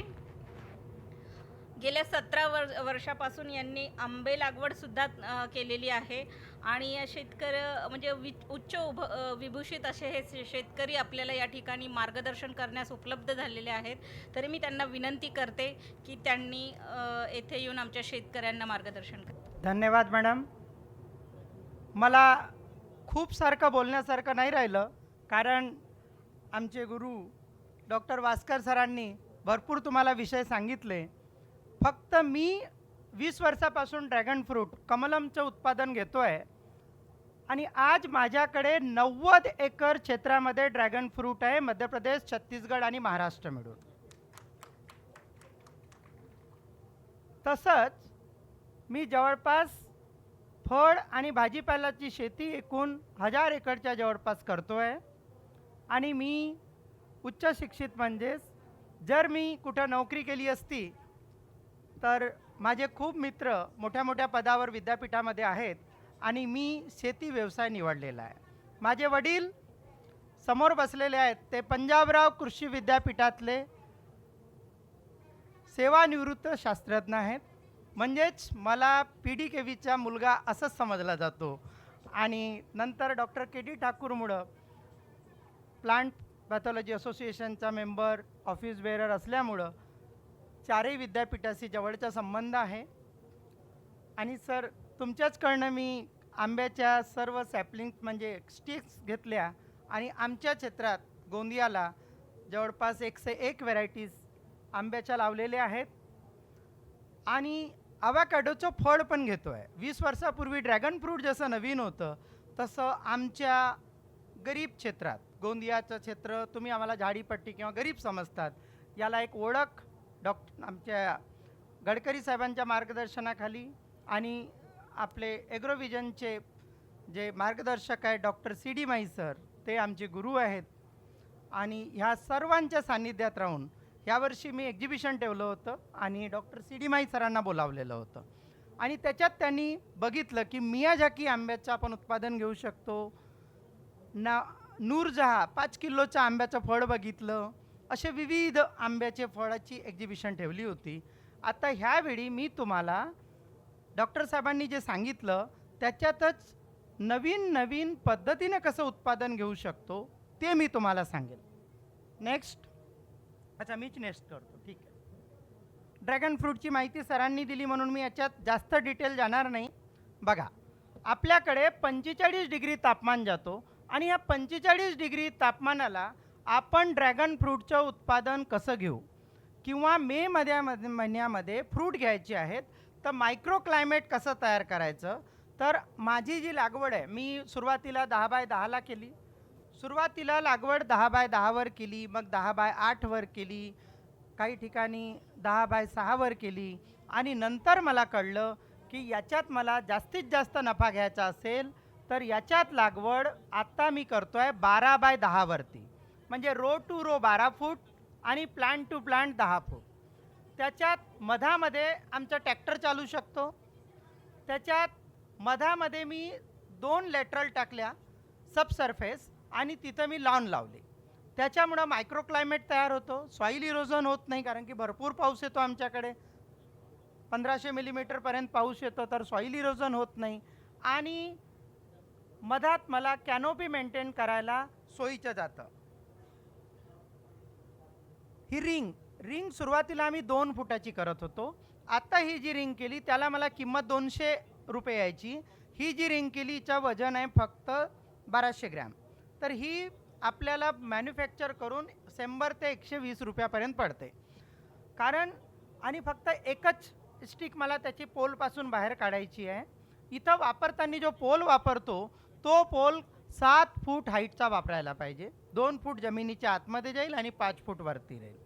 Speaker 2: गेल्या 17 वर्षापासून यांनी आंबे लागवडसुद्धा केलेली आहे. आणि या म्हणजे उच्च विभूषित असे हे शेतकरी आपल्याला या ठिकाणी मार्गदर्शन करण्यास उपलब्ध झालेले आहेत. तरी मी त्यांना विनंती करते की त्यांनी येथे येऊन आमच्या शेतकऱ्यांना मार्गदर्शन करावे.
Speaker 3: धन्यवाद मॅडम. मला खूप सारखं बोलण्यासारखं नाही राहिलं, कारण आमचे गुरु डॉक्टर वासकर सरांनी भरपूर तुम्हाला विषय सांगितले. फक्त मी 20 वर्षापासून ड्रॅगन फ्रूट कमलमचं उत्पादन घेतो आहे आणि आज माझ्याकडे 90 एकर क्षेत्रामध्ये ड्रॅगन फ्रूट आहे, मध्य प्रदेश, छत्तीसगड आणि महाराष्ट्र मिळून. तसंच मी जवळपास फळ आणि भाजीपाल्याची शेती एकूण 1000 एकरच्या जवळपास करतो आहे. आणि मी उच्च शिक्षित, म्हणजेच जर मी कुठं नोकरी केली असती तर माझे खूप मित्र मोठ्या मोठ्या पदावर विद्यापीठामध्ये आहेत आणि मी शेती व्यवसाय निवडलेला आहे. माझे वडील समोर बसलेले आहेत, ते पंजाबराव कृषी विद्यापीठातले सेवानिवृत्त शास्त्रज्ञ आहेत. म्हणजेच मला PDKVचा मुलगा असंच समजला जातो. आणि नंतर डॉक्टर KD ठाकूरमुळं प्लांट पॅथॉलॉजी असोसिएशनचा मेंबर, ऑफिस बेअरर असल्यामुळं चारही विद्यापीठाशी जवळचा संबंध आहे. आणि सर, तुमच्याचकडनं मी आंब्याच्या सर्व सॅपलिंग्स म्हणजे स्टिक्स घेतल्या आणि आमच्या क्षेत्रात गोंदियाला जवळपास 101 व्हरायटीज आंब्याच्या लावलेल्या आहेत. आणि अवॅकॅडोचं फळ पण घेतो आहे. 20 वर्षापूर्वी ड्रॅगन फ्रूट जसं नवीन होतं तसं आमच्या गरीब क्षेत्रात, गोंदियाचं क्षेत्र तुम्ही आम्हाला झाडीपट्टी किंवा गरीब समजतात, याला एक ओळख आमच्या गडकरी साहेबांच्या मार्गदर्शनाखाली आणि आपले ॲग्रोविजनचे जे मार्गदर्शक आहेत डॉक्टर CD माई सर, ते आमचे गुरु आहेत. आणि ह्या सर्वांच्या सान्निध्यात राहून यावर्षी मी एक्झिबिशन ठेवलं होतं आणि डॉक्टर सी डी माई सरांना बोलावलेलं होतं आणि त्याच्यात त्यांनी बघितलं की मियाझाकी आंब्याचं आपण उत्पादन घेऊ शकतो. नूरजहा 5 किलोचं आंब्याचं फळ बघितलं. असे विविध आंब्याचे फळाची एक्झिबिशन ठेवली होती. आता ह्यावेळी मी तुम्हाला डॉक्टर साहेबांनी जे सांगितलं त्याच्यातच नवीन नवीन पद्धतीने कसं उत्पादन घेऊ शकतो ते मी तुम्हाला सांगेन. नेक्स्ट. अच्छा, मीच नेक्स्ट करतो, ठीक आहे. ड्रॅगन फ्रूटची माहिती सरांनी दिली म्हणून मी याच्यात जास्त डिटेल जाणार नाही. बघा, आपल्याकडे 45 डिग्री तापमान जातो आणि या 45 डिग्री तापमानाला आपण ड्रॅगन फ्रूटचं उत्पादन कसं घेऊ किंवा महिन्यामध्ये फ्रूट घ्यायचे आहेत तर मायक्रो क्लायमेट कसं तयार करायचं. तर माझी जी लागवड आहे मी सुरुवातीला 10 बाय 10ला केली. सुरुवातीला लागवड 10 बाय 10वर केली, मग 10 बाय 8वर केली, काही ठिकाणी 10 बाय 6वर केली आणि नंतर मला कळलं की याच्यात मला जास्तीत जास्त नफा घ्यायचा असेल तर याच्यात लागवड आत्ता मी करतो आहे 12 बाय 10वरती. म्हणजे रो टू रो 12 फूट आणि प्लांट टू प्लांट 10 फूट. त्याच्यात मधामध्ये आमचं ट्रॅक्टर चालू शकतो. त्याच्यात मधामध्ये मी 2 लॅटरल टाकल्या सबसर्फेस आणि तिथं मी लॉन लावले. त्याच्यामुळं मायक्रो क्लायमेट तयार होतो, सॉईल इरोजन होत नाही कारण की भरपूर पाऊस येतो आमच्याकडे. 1500 मिलीमीटरपर्यंत पाऊस येतो तर सॉईल इरोजन होत नाही आणि मधात मला कॅनोपी मेंटेन करायला सोयीचं जातं. ही रिंग सुरुवातीला आम्ही 2 फुटाची करत होतो. आता ही जी रिंग केली त्याला मला किंमत 200 रुपये यायची. ही जी रिंग केली हिचं वजन आहे फक्त 1200 ग्रॅम. तर ही आपल्याला मॅन्युफॅक्चर करून 100 ते 120 रुपयापर्यंत पडते. कारण आणि फक्त एकच स्टिक मला त्याची पोलपासून बाहेर काढायची आहे. इथं वापरताना जो पोल वापरतो तो पोल 7 फूट हाईटचा वापरायला पाहिजे. 2 फूट जमिनीच्या आतमध्ये जाईल आणि 5 फूट वरती राहील.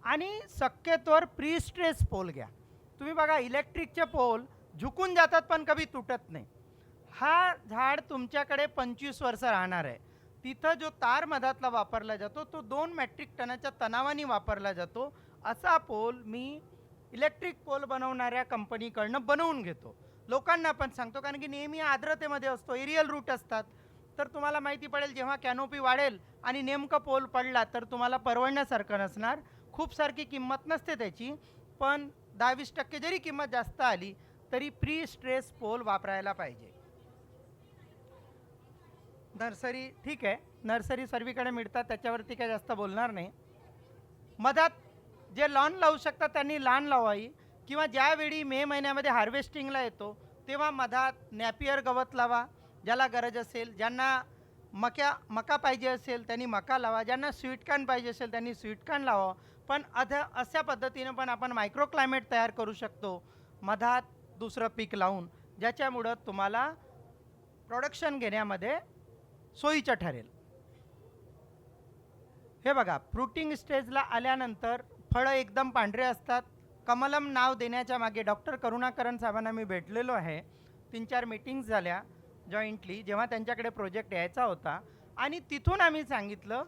Speaker 3: आणि शक्यतोवर प्री स्ट्रेस पोल घ्या. तुम्ही बघा इलेक्ट्रिकचे पोल झुकून जातात पण कधी तुटत नाही. हा झाड तुमच्याकडे 25 वर्ष राहणार आहे. तिथं जो तार मधातला वापरला जातो तो 2 मेट्रिक टनाच्या तणावाने वापरला जातो. असा पोल मी इलेक्ट्रिक पोल बनवणाऱ्या कंपनीकडनं बनवून घेतो. लोकांना पण सांगतो कारण की नेहमी आर्द्रतेमध्ये असतो, एरियल रूट असतात. तर तुम्हाला माहिती पडेल जेव्हा कॅनोपी वाढेल आणि नेमकं पोल पडला तर तुम्हाला परवडण्यासारखं नसणार. खूप सारखी किंमत नसते त्याची, पण 10-20% जरी किंमत जास्त आली तरी प्री स्ट्रेस पोल वापरायला पाहिजे. नर्सरी ठीक आहे, नर्सरी सर्वीकडे मिळतात त्याच्यावरती काय जास्त बोलणार नाही. मधात जे लॉन लावू शकतात त्यांनी लॉन लावावी किंवा ज्यावेळी मे महिन्यामध्ये हार्वेस्टिंगला येतो तेव्हा मधात नॅपियर गवत लावा ज्याला गरज असेल. ज्यांना मका पाहिजे असेल त्यांनी मका लावा, ज्यांना स्वीटकॉर्न पाहिजे असेल त्यांनी स्वीटकॉर्न लावा. पण अशा पद्धतीनं पण आपण मायक्रो क्लायमेट तयार करू शकतो मधात दुसरं पीक लावून, ज्याच्यामुळं तुम्हाला प्रोडक्शन घेण्यामध्ये सोयीचं ठरेल. हे बघा, फ्रुटिंग स्टेजला आल्यानंतर फळं एकदम पांढरे असतात. कमलम नाव देण्याच्या मागे डॉक्टर करुणाकरन साहेबांना मी भेटलेलो आहे. 3-4 मीटिंग्स झाल्या जॉईंटली जेव्हा त्यांच्याकडे प्रोजेक्ट यायचा होता आणि तिथून आम्ही सांगितलं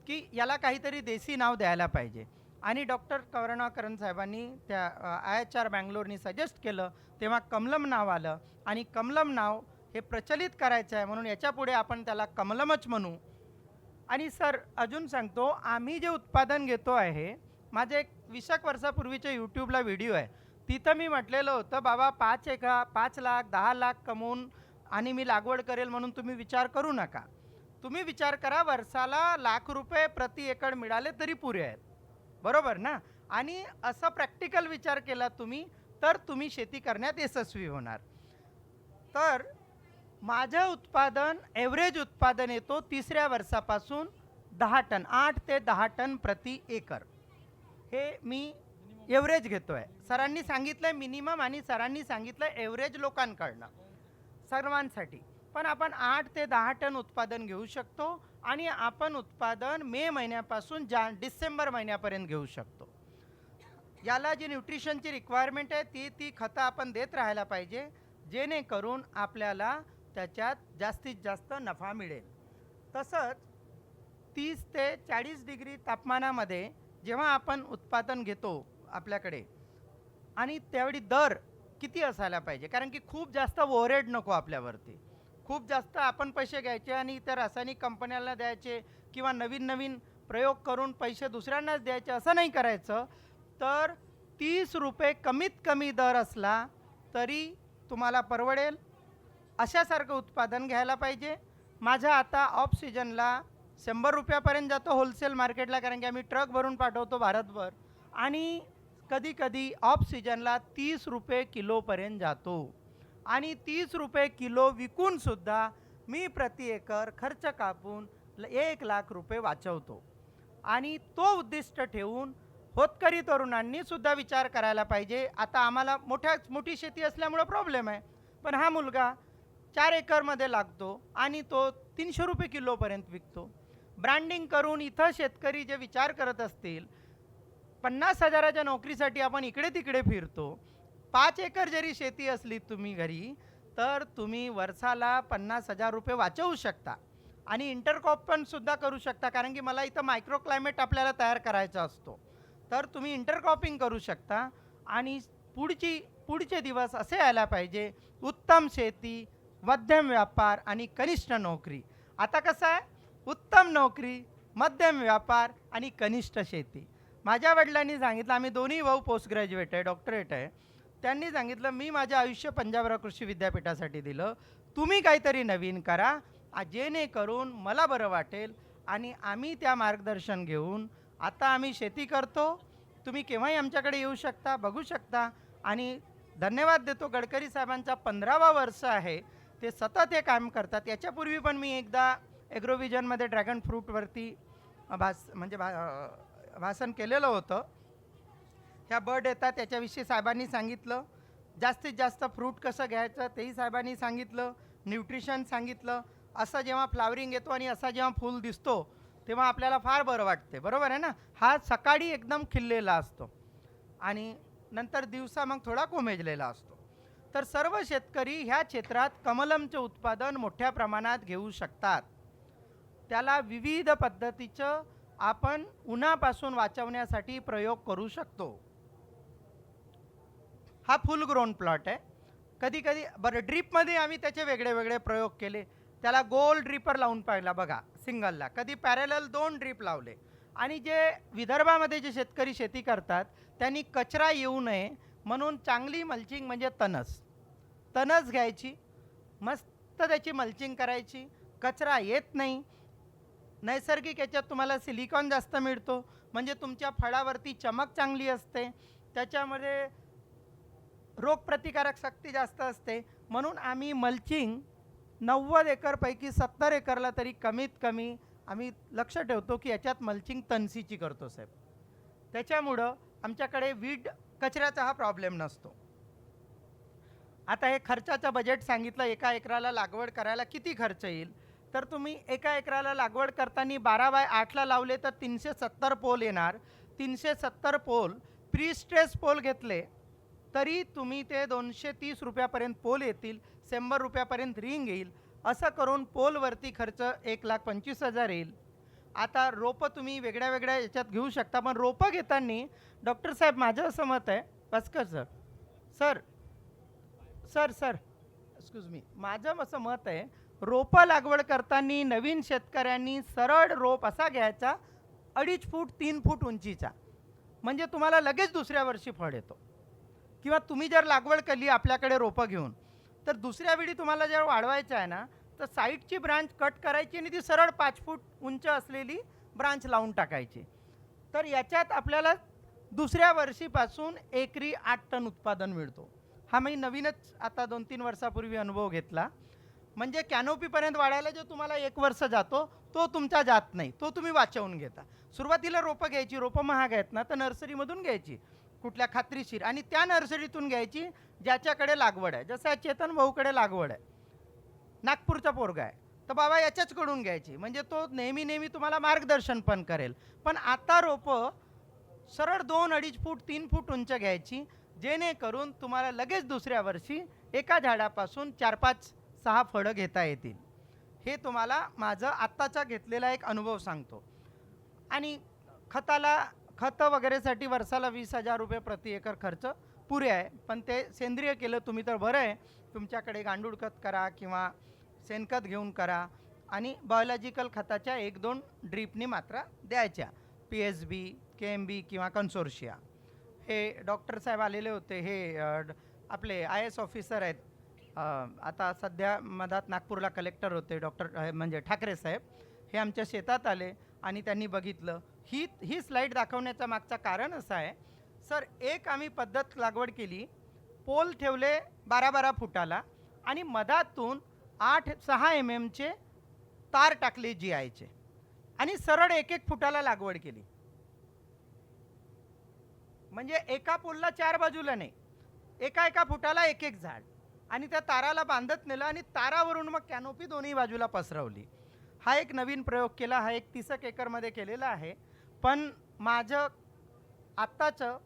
Speaker 3: की याला काहीतरी देसी नाव द्यायला पाहिजे. आणि डॉक्टर करुणाकरन साहेबांनी त्या IHR बँगलोरनी सजेस्ट केलं तेव्हा कमलम नाव आलं आणि कमलम नाव हे प्रचलित करायचं आहे म्हणून याच्यापुढे आपण त्याला कमलमच म्हणू. आणि सर अजून सांगतो, आम्ही जे उत्पादन घेतो आहे, माझे एक 20 वर्षापूर्वीचे यूट्यूबला व्हिडिओ आहे, तिथं मी म्हटलेलं होतं बाबा 5 लाख 10 लाख कमवून आणि मी लागवड करेल म्हणून तुम्ही विचार करू नका. तुम्ही विचार करा वर्षाला ₹1,00,000 प्रति एकड़ मिळाले तरी पुरे आहेत, बरोबर ना. आणि असं प्रॅक्टिकल विचार केला तुम्ही तर तुम्ही शेती करण्यात यशस्वी होणार. तर माझं उत्पादन एव्हरेज उत्पादन येतो 3ऱ्या वर्षापासून 10 टन, 8 ते 10 टन प्रति एकर. हे मी एव्हरेज घेतो आहे. सरांनी सांगितलं मिनिमम आणि सरांनी सांगितलं एव्हरेज लोकांकडनं सर्वांसाठी. पण आपण 8 ते 10 टन उत्पादन घेऊ शकतो आणि आपण उत्पादन मे महिन्यापासून डिसेंबर महिन्यापर्यंत घेऊ शकतो. याला जी न्यूट्रिशनची रिक्वायरमेंट आहे ती खतं आपण देत राहायला पाहिजे जेणेकरून आपल्याला त्याच्यात जास्तीत जास्त नफा मिळेल. तसंच 30 ते 40 डिग्री तापमानामध्ये जेव्हा आपण उत्पादन घेतो आपल्याकडे, आणि त्यावेळी दर किती असायला पाहिजे, कारण की खूप जास्त ओव्हरहेड नको आपल्यावरती. खूप जास्त आपण पैसे घ्यायचे आणि त्या रासायनिक कंपन्यांना द्यायचे किंवा नवीन नवीन प्रयोग करून पैसे दुसऱ्यांनाच द्यायचे, असं नाही करायचं. तर 30 रुपये कमीत कमी दर असला तरी तुम्हाला परवडेल अशासारखं उत्पादन घ्यायला पाहिजे. माझा आता ऑफ सीजनला 100 रुपयापर्यंत जातो होलसेल मार्केटला, कारण की आम्ही ट्रक भरून पाठवतो भारतभर, आणि कधी कधी ऑफ सीजनला 30 रुपये किलोपर्यंत जातो. आणि 30 रुपये किलो विकूनसुद्धा मी प्रति एकर खर्च कापून 1,00,000 रुपये वाचवतो. आणि तो उद्दिष्ट ठेवून होतकरी तरुणांनी सुद्धा विचार करायला पाहिजे. आता आम्हाला मोठी शेती असल्यामुळं प्रॉब्लेम आहे, पण हा मुलगा 4 एकरमध्ये लागतो आणि तो 300 रुपये किलोपर्यंत विकतो. ब्रँडिंग करून इथं शेतकरी जे विचार करत असतील, 50,000च्या नोकरीसाठी आपण इकडे तिकडे फिरतो. 5 एकर जरी शेती असली तुम्ही घरी, तर तुम्ही वर्षाला 50,000 रुपये वाचवू शकता. आणि इंटरक्रॉप पण सुद्धा करू शकता, कारण की मला इथं मायक्रो क्लायमेट आपल्याला तयार करायचा असतो. तर तुम्ही इंटरक्रॉपिंग करू शकता. आणि पुढचे दिवस असे यायला पाहिजे, उत्तम शेती, मध्यम व्यापार आणि कनिष्ठ नोकरी. आता कसं आहे, उत्तम नोकरी, मध्यम व्यापार आणि कनिष्ठ शेती. माझ्या वडिलांनी सांगितलं, आम्ही दोन्ही भाऊ पोस्ट ग्रॅज्युएट आहे, डॉक्टरेट आहे. त्यांनी सांगितलं, मी माझं आयुष्य पंजाबराव कृषी विद्यापीठासाठी दिलं, तुम्ही काहीतरी नवीन करा, जेणेकरून मला बरं वाटेल. आणि आम्ही त्या मार्गदर्शन घेऊन आता आम्ही शेती करतो. तुम्ही केव्हाही आमच्याकडे येऊ शकता, बघू शकता. आणि धन्यवाद देतो, गडकरी साहेबांचा 15वा वर्ष आहे, ते सतत हे काम करतात. याच्यापूर्वी पण मी एकदा ॲग्रोव्हिजनमध्ये ड्रॅगन फ्रूटवरती भाषण केलेलं होतं. ह्या बर्ड येतात त्याच्याविषयी साहेबांनी सांगितलं. जास्तीत जास्त फ्रूट कसं घ्यायचं तेही साहेबांनी सांगितलं. न्यूट्रिशन सांगितलं. असं जेव्हा फ्लावरिंग येतो आणि असा जेव्हा फूल दिसतो तेव्हा आपल्याला फार बरं वाटते, बरोबर आहे ना. हा सकाळी एकदम खिललेला असतो आणि नंतर दिवसा मग थोडा कोमेजलेला असतो. तर सर्व शेतकरी ह्या क्षेत्रात कमलमचे उत्पादन मोठ्या प्रमाणात घेऊ शकतात. त्याला विविध पद्धतीचं आपण उन्हापासून वाचवण्यासाठी प्रयोग करू शकतो. हा फुल ग्रोन प्लॉट आहे. कधी कधी बरं ड्रीपमध्ये आम्ही त्याचे वेगळे वेगळे प्रयोग केले. त्याला गोल ड्रिपर लावून पाहिला बघा सिंगलला, कधी पॅरेलल 2 ड्रीप लावले. आणि जे विदर्भामध्ये जे शेतकरी शेती करतात त्यांनी कचरा येऊ नये म्हणून चांगली मल्चिंग म्हणजे तणस घ्यायची, मस्त त्याची मल्चिंग करायची, कचरा येत नाही. नैसर्गिक याच्यात तुम्हाला सिलिकॉन जास्त मिळतो, म्हणजे तुमच्या फळावरती चमक चांगली असते, त्याच्यामध्ये रोगप्रतिकारक शक्ती जास्त असते. म्हणून आम्ही मल्चिंग 90 एकरपैकी 70 एकरला तरी कमीत कमी आम्ही लक्ष ठेवतो की याच्यात मल्चिंग तणसीची करतो साहेब. त्याच्यामुळं आमच्याकडे वीड कचऱ्याचा हा प्रॉब्लेम नसतो. आता हे खर्चाचं बजेट सांगितलं, एका एकराला लागवड करायला किती खर्च येईल. तर तुम्ही एका एकराला लागवड करताना 12x8ला लावले तर 370 पोल येणार. 370 पोल प्री स्ट्रेस पोल घेतले तरी तुम्ही ते 230 रुपयापर्यंत पोल येतील, 100 रुपयापर्यंत रिंग येईल. असं करून पोलवरती खर्च 1,25,000 येईल. आता रोपं तुम्ही वेगळ्या वेगळ्या याच्यात घेऊ शकता, पण रोपं घेताना डॉक्टर साहेब माझं असं मत आहे, भास्कर सर एक्सक्यूज मी, माझं असं मत आहे, रोपं लागवड करताना नवीन शेतकऱ्यांनी सरळ रोप असा घ्यायचा 2.5 फूट 3 फूट उंचीचा, म्हणजे तुम्हाला लगेच दुसऱ्या वर्षी फळ येतो. किंवा तुम्ही जर लागवड केली आपल्याकडे रोपं घेऊन, तर दुसऱ्या वेळी तुम्हाला जर वाढवायचं आहे ना, तर साईडची ब्रांच कट करायची आणि ती सरळ 5 फूट उंच असलेली ब्रांच लावून टाकायची. तर याच्यात आपल्याला दुसऱ्या वर्षीपासून एकरी 8 टन उत्पादन मिळतो. हा मी नवीनच आता 2-3 वर्षापूर्वी अनुभव घेतला. म्हणजे कॅनोपीपर्यंत वाढायला जो तुम्हाला 1 वर्ष जातो तो तुमचा जात नाही, तो तुम्ही वाचवून घेता. सुरुवातीला रोपं घ्यायची, रोपं महाग आहेत ना, तर नर्सरीमधून घ्यायची कुठल्या खात्रीशीर, आणि त्या नर्सरीतून घ्यायची ज्याच्याकडे लागवड आहे. जसं चेतन भाऊकडे लागवड आहे, नागपूरचा पोरगा आहे, तर बाबा याच्याचकडून घ्यायची, म्हणजे तो नेहमी तुम्हाला मार्गदर्शन पण करेल. पण आता रोपं सरळ 2-2.5 फूट 3 फूट उंच घ्यायची, जेणेकरून तुम्हाला लगेच दुसऱ्या वर्षी एका झाडापासून 4-5-6 फळं घेता येतील. हे तुम्हाला माझं आत्ताचा घेतलेला एक अनुभव सांगतो. आणि खतं वगैरेसाठी वर्षाला 20,000 रुपये प्रति एकर खर्च पुरे आहे. पण ते सेंद्रिय केलं तुम्ही तर बरं आहे. तुमच्याकडे गांडूळ खत करा किंवा शेणखत घेऊन करा आणि बायोलॉजिकल खताच्या 1-2 ड्रीपनी मात्रा द्यायच्या. PSB, KMB किंवा कन्सोर्शिया. हे डॉक्टर साहेब आलेले होते. हे आपले IAS ऑफिसर आहेत. आता सध्या मधात नागपूरला कलेक्टर होते डॉक्टर म्हणजे ठाकरे साहेब. हे आमच्या शेतात आले आणि त्यांनी बघितलं. ही स्लाईड दाखवण्याचं मागचं कारण असं आहे सर, एक आम्ही पद्धत लागवड केली. पोल ठेवले 12-12 फुटाला आणि मधातून 6 MM तार टाकले GIचे आणि सरळ 1-1 फुटाला लागवड केली. म्हणजे एका पोलला 4 बाजूला नाही, एका फुटाला 1-1 झाड आणि त्या ताराला बांधत नेलं आणि तारावरून मग कॅनोपी दोन्ही बाजूला पसरवली. हा एक नवीन प्रयोग केला. हा एक 30 एकरमध्ये केलेला आहे. पण माझं आत्ताचं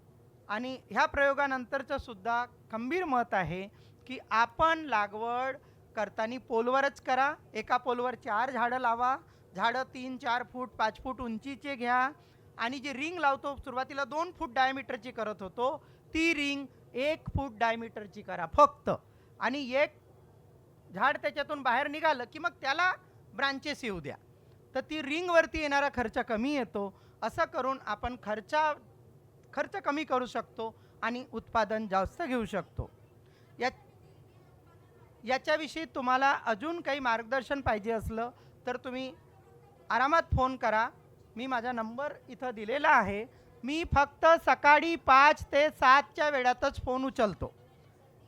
Speaker 3: आणि ह्या प्रयोगानंतरचं सुद्धा खंबीर मत आहे की आपण लागवड करताना पोलवरच करा. एका पोलवर 4 झाडं लावा. झाडं 3-4 फूट 5 फूट उंचीचे घ्या आणि जी रिंग लावतो सुरुवातीला 2 फूट डायमीटरची करत होतो, ती रिंग 1 फूट डायमीटरची करा फक्त. आणि एक झाड त्याच्यातून बाहेर निघालं की मग त्याला ब्रांचेस येऊ द्या. तर ती रिंगवरती येणारा खर्च कमी येतो. असं करून आपण खर्च कमी करू शकतो आणि उत्पादन जास्त घेऊ शकतो. याच्याविषयी तुम्हाला अजून काही मार्गदर्शन पाहिजे असलं तर तुम्ही आरामात फोन करा. मी माझा नंबर इथं दिलेला आहे. मी फक्त सकाळी 5 ते 7च्या वेळातच फोन उचलतो.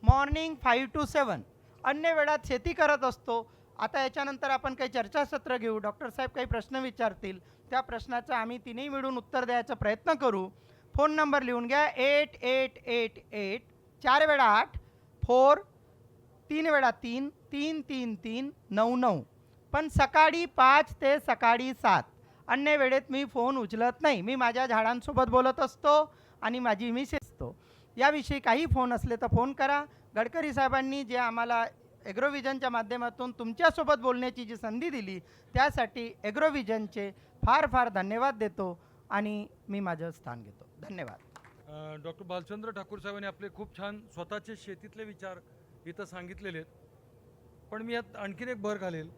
Speaker 3: Morning 5 to 7. अन्य वेळात शेती करत असतो. आता याच्यानंतर आपण काही चर्चासत्र घेऊ. डॉक्टर साहेब काही प्रश्न विचारतील. त्या प्रश्नाचं आम्ही तिन्ही मिळून उत्तर द्यायचा प्रयत्न करू. फोन नंबर लिहून घ्या 8888 4 वेळा 8 4 3 वेळा 3 333 99. पण सकाळी 5 ते सकाळी 7. अन्य वेळेत मी फोन उचलत नाही. मी माझ्या झाडांसोबत बोलत असतो आणि माझी मिसेस असतो. याविषयी काही फोन असले तर फोन करा. गडकरी साहेबांनी जे आम्हाला ॲग्रोव्हिजनच्या माध्यमातून तुमच्यासोबत बोलण्याची जी संधी दिली त्यासाठी ॲग्रोव्हिजनचे फार फार धन्यवाद देतो आणि मी माझं स्थान घेतो. धन्यवाद.
Speaker 1: डॉक्टर भालचंद्र ठाकूर साहेबांनी आपले खूप छान स्वतःचे शेतीतले विचार इथं सांगितलेले आहेत. पण मी यात आणखीन एक भर घालेल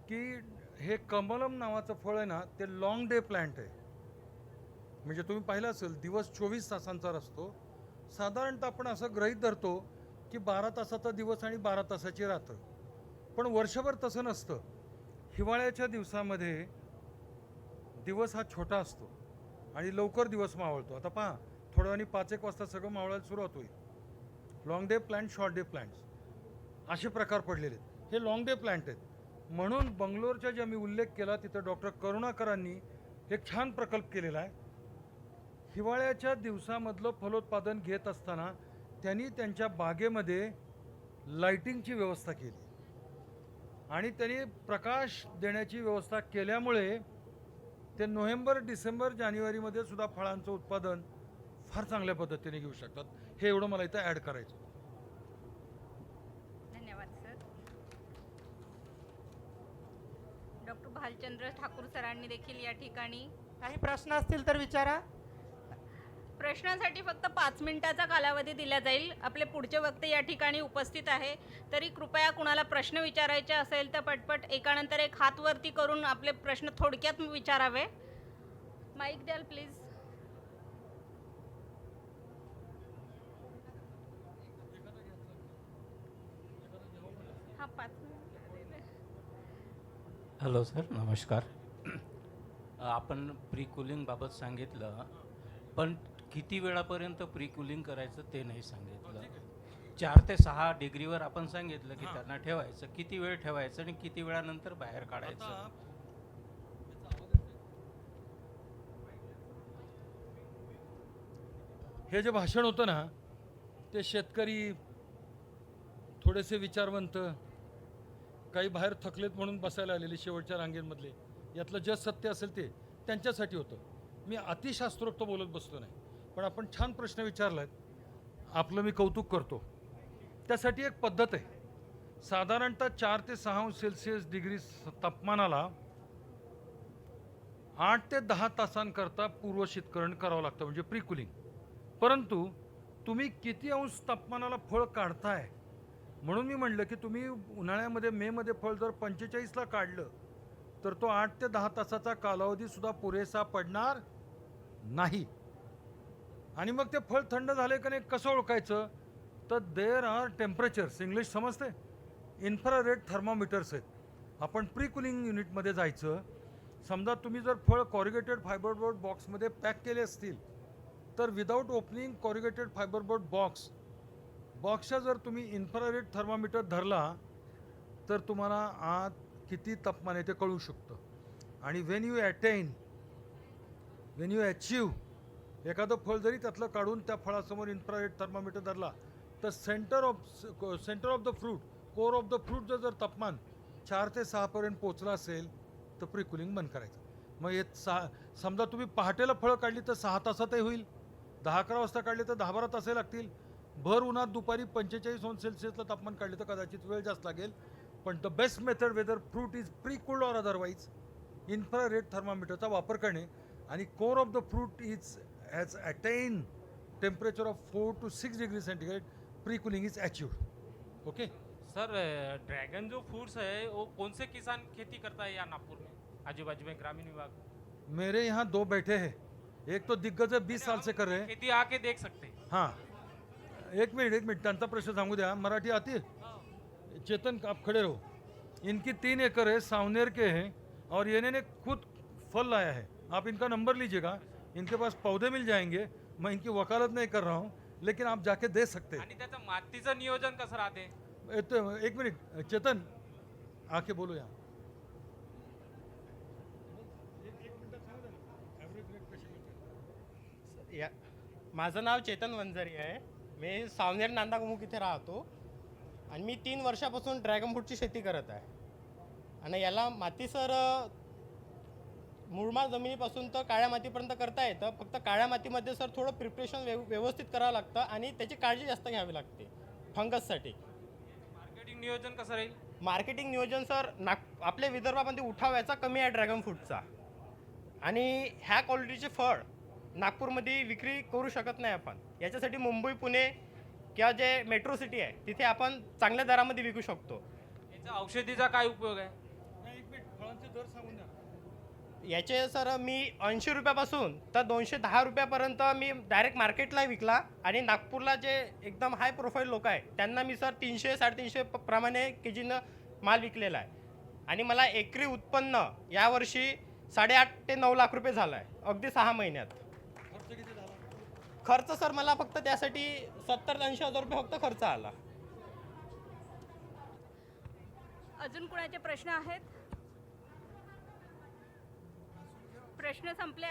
Speaker 1: की हे कमलम नावाचं फळ आहे ना, ते लॉंग डे प्लांट आहे. म्हणजे तुम्ही पाहिलं असेल दिवस 24 तासांचा असतो. साधारणतः आपण असं गृहीत धरतो की 12 तासाचा दिवस आणि 12 तासाची रात्र. पण वर्षभर तसं नसतं. हिवाळ्याच्या दिवसामध्ये दिवस हा छोटा असतो आणि लवकर दिवस मावळतो. आता पहा, थोड्या वेळाने 5-1 वाजता सगळं मावळायला सुरुवात होईल. Long day plant, short day plants असे प्रकार पडलेले आहेत. हे लॉंग डे प्लांट आहेत. म्हणून बंगलोरच्या ज्या मी उल्लेख केला तिथं डॉक्टर करुणाकरांनी एक छान प्रकल्प केलेला आहे. हिवाळ्याच्या दिवसामधलं फलोत्पादन घेत असताना त्यांनी त्यांच्या बागेमध्ये लाइटिंगची व्यवस्था केली आणि त्यांनी प्रकाश देण्याची व्यवस्था केल्यामुळे ते नोव्हेंबर, डिसेंबर, जानेवारीमध्ये सुद्धा फळांचं उत्पादन फार चांगल्या पद्धतीने घेऊ शकतात. हे एवढं मला इथं ॲड करायचं.
Speaker 2: धन्यवाद सर. डॉक्टर भालचंद्र ठाकूर सरांनी देखील या ठिकाणी
Speaker 3: काही प्रश्न असतील तर विचारा.
Speaker 2: प्रश्नांसाठी फक्त 5 मिनिटाचा कालावधी दिला जाईल. आपले पुढचे वक्ते या ठिकाणी उपस्थित आहे. तरी कृपया कुणाला प्रश्न विचारायचे असेल तर पटपट एकानंतर एक हात वरती करून आपले प्रश्न थोडक्यात विचारावे. माईक द्याल प्लीज. हा 5 मिनिट.
Speaker 4: हॅलो सर, नमस्कार. आपण प्री कुलिंगबाबत सांगितलं, पण किती वेळापर्यंत प्री कुलिंग करायचं ते नाही सांगितलं. 4 ते 6 डिग्रीवर आपण सांगितलं की त्यांना ठेवायचं. किती वेळ ठेवायचं आणि किती वेळानंतर बाहेर काढायचं?
Speaker 1: हे जे भाषण होतं ना, ते शेतकरी थोडेसे विचारवंत, काही बाहेर थकलेत म्हणून बसायला आलेले शेवटच्या रांगेमधले, यातलं जे सत्य असेल ते त्यांच्यासाठी होतं. मी अतिशास्त्रोक्त बोलत बसलो नाही. पण आपण छान प्रश्न विचारलात, आपलं मी कौतुक करतो. त्यासाठी एक पद्धत आहे. साधारणतः 4 ते 6 अंश सेल्सिअस डिग्री तापमानाला 8 ते 10 तासांकरता पूर्व शीतकरण करावं लागतं, म्हणजे प्री कुलिंग. परंतु तुम्ही किती अंश तापमानाला फळ काढताय, म्हणून मी म्हणलं की तुम्ही उन्हाळ्यामध्ये मेमध्ये फळ जर 45ला काढलं तर तो 8 ते 10 तासाचा कालावधी सुद्धा पुरेसा पडणार नाही. आणि मग ते फळ थंड झाले का नाही कसं ओळखायचं, तर देर आर टेम्परेचर्स, इंग्लिश समजते, इन्फ्रारेड थर्मामीटर्स आहेत. आपण प्री कुलिंग युनिटमध्ये जायचं. समजा तुम्ही जर फळ कॉरिगेटेड फायबरबोर्ड बॉक्समध्ये पॅक केले असतील तर विदाऊट ओपनिंग कॉरिगेटेड फायबरबोर्ड बॉक्सच्या जर तुम्ही इन्फ्रारेड थर्मामीटर धरला तर तुम्हाला आत किती तापमान आहे ते कळू शकतं. आणि वेन यू अचीव एखादं फळ जरी त्यातलं काढून त्या फळासमोर इन्फ्रारेड थर्मामीटर धरला तर centre of the fruit, core of the फ्रूटचं जर तापमान 4 ते 6 पर्यंत पोचलं असेल तर प्री कुलिंग बंद करायचं. मग हे समजा तुम्ही पहाटेला फळं काढली तर 6 तासातही होईल, 10-11 वाजता काढली तर 10-12 तासही लागतील, भर उन्हात दुपारी 45 अंश सेल्सिअसला तापमान काढले तर कदाचित वेळ जास्त लागेल. पण the best method whether fruit is pre cooled or otherwise infrared थर्मामीटरचा वापर करणे. आणि core of the fruit has attain temperature of 4 to 6 degree centigrade, pre cooling is achieved. Okay
Speaker 5: sir, dragon जो फ्रूट्स है वो कौन से किसान खेती करता है यहाँ नागपुर में, आजू बाजू में ग्रामीण विभाग?
Speaker 1: मेरे यहाँ 2 बैठे हैं, एक तो दिग्गज है 20 साल से कर रहे हैं.
Speaker 5: खेती आके देख सकते हैं.
Speaker 1: हाँ, एक मिनट त्यांचा प्रश्न सांगू द्या. मराठी आती है? चेतन आप खड़े रहो. इनकी 3 एकड़ है, सावनेर के हैं और ये इन्होंने खुद फल लाया है. आप इनका नंबर लीजिएगा, इनके पास पौधे मिल जाएंगे. मैं इनकी वकालत नहीं कर रहा हूँ, लेकिन आप जाके दे सकते हैं.
Speaker 5: आणि त्याचं मातीचं नियोजन कसं राहते?
Speaker 1: एक मिनिट चेतन, आके बोलो यहाँ.
Speaker 6: या माझं नाव चेतन वंजारी आहे. मी सावनेर नांदागमुख इथे राहतो आणि मी 3 वर्षापासून ड्रॅगन फ्रूटची शेती करत आहे. आणि याला माती सर मुरमाड जमिनीपासून तर काळ्या मातीपर्यंत करता येतं. फक्त काळ्या मातीमध्ये सर थोडं प्रिपरेशन व्यवस्थित करावं लागतं आणि त्याची काळजी जास्त घ्यावी लागते फंगससाठी.
Speaker 5: मार्केटिंग नियोजन कसं राहील?
Speaker 6: मार्केटिंग नियोजन सर आपल्या विदर्भामध्ये उठाव याचा कमी आहे ड्रॅगन फ्रूटचा. आणि ह्या क्वालिटीचे फळ नागपूरमध्ये विक्री करू शकत नाही आपण. याच्यासाठी मुंबई, पुणे किंवा जे मेट्रो सिटी आहे तिथे आपण चांगल्या दरामध्ये विकू शकतो.
Speaker 5: याचा औषधीचा काय उपयोग आहे?
Speaker 1: एक मिनिट, फळांचे दर सांगून द्या.
Speaker 6: याचे सर मी 80 रुपयापासून तर 210 रुपयापर्यंत मी डायरेक्ट मार्केटला विकला. आणि नागपूरला जे एकदम हाय प्रोफाईल लोक आहे त्यांना मी सर 300-350 प्रमाणे केजीनं माल विकलेला आहे. आणि मला एकरी उत्पन्न यावर्षी 8.5 ते 9 लाख रुपये झालं आहे अगदी 6 महिन्यात.
Speaker 1: खर्च किती झाला?
Speaker 6: खर्च सर मला फक्त त्यासाठी 70-80 हजार रुपये फक्त खर्च आला.
Speaker 2: अजून कुणाचे प्रश्न आहेत? प्रश्न संपले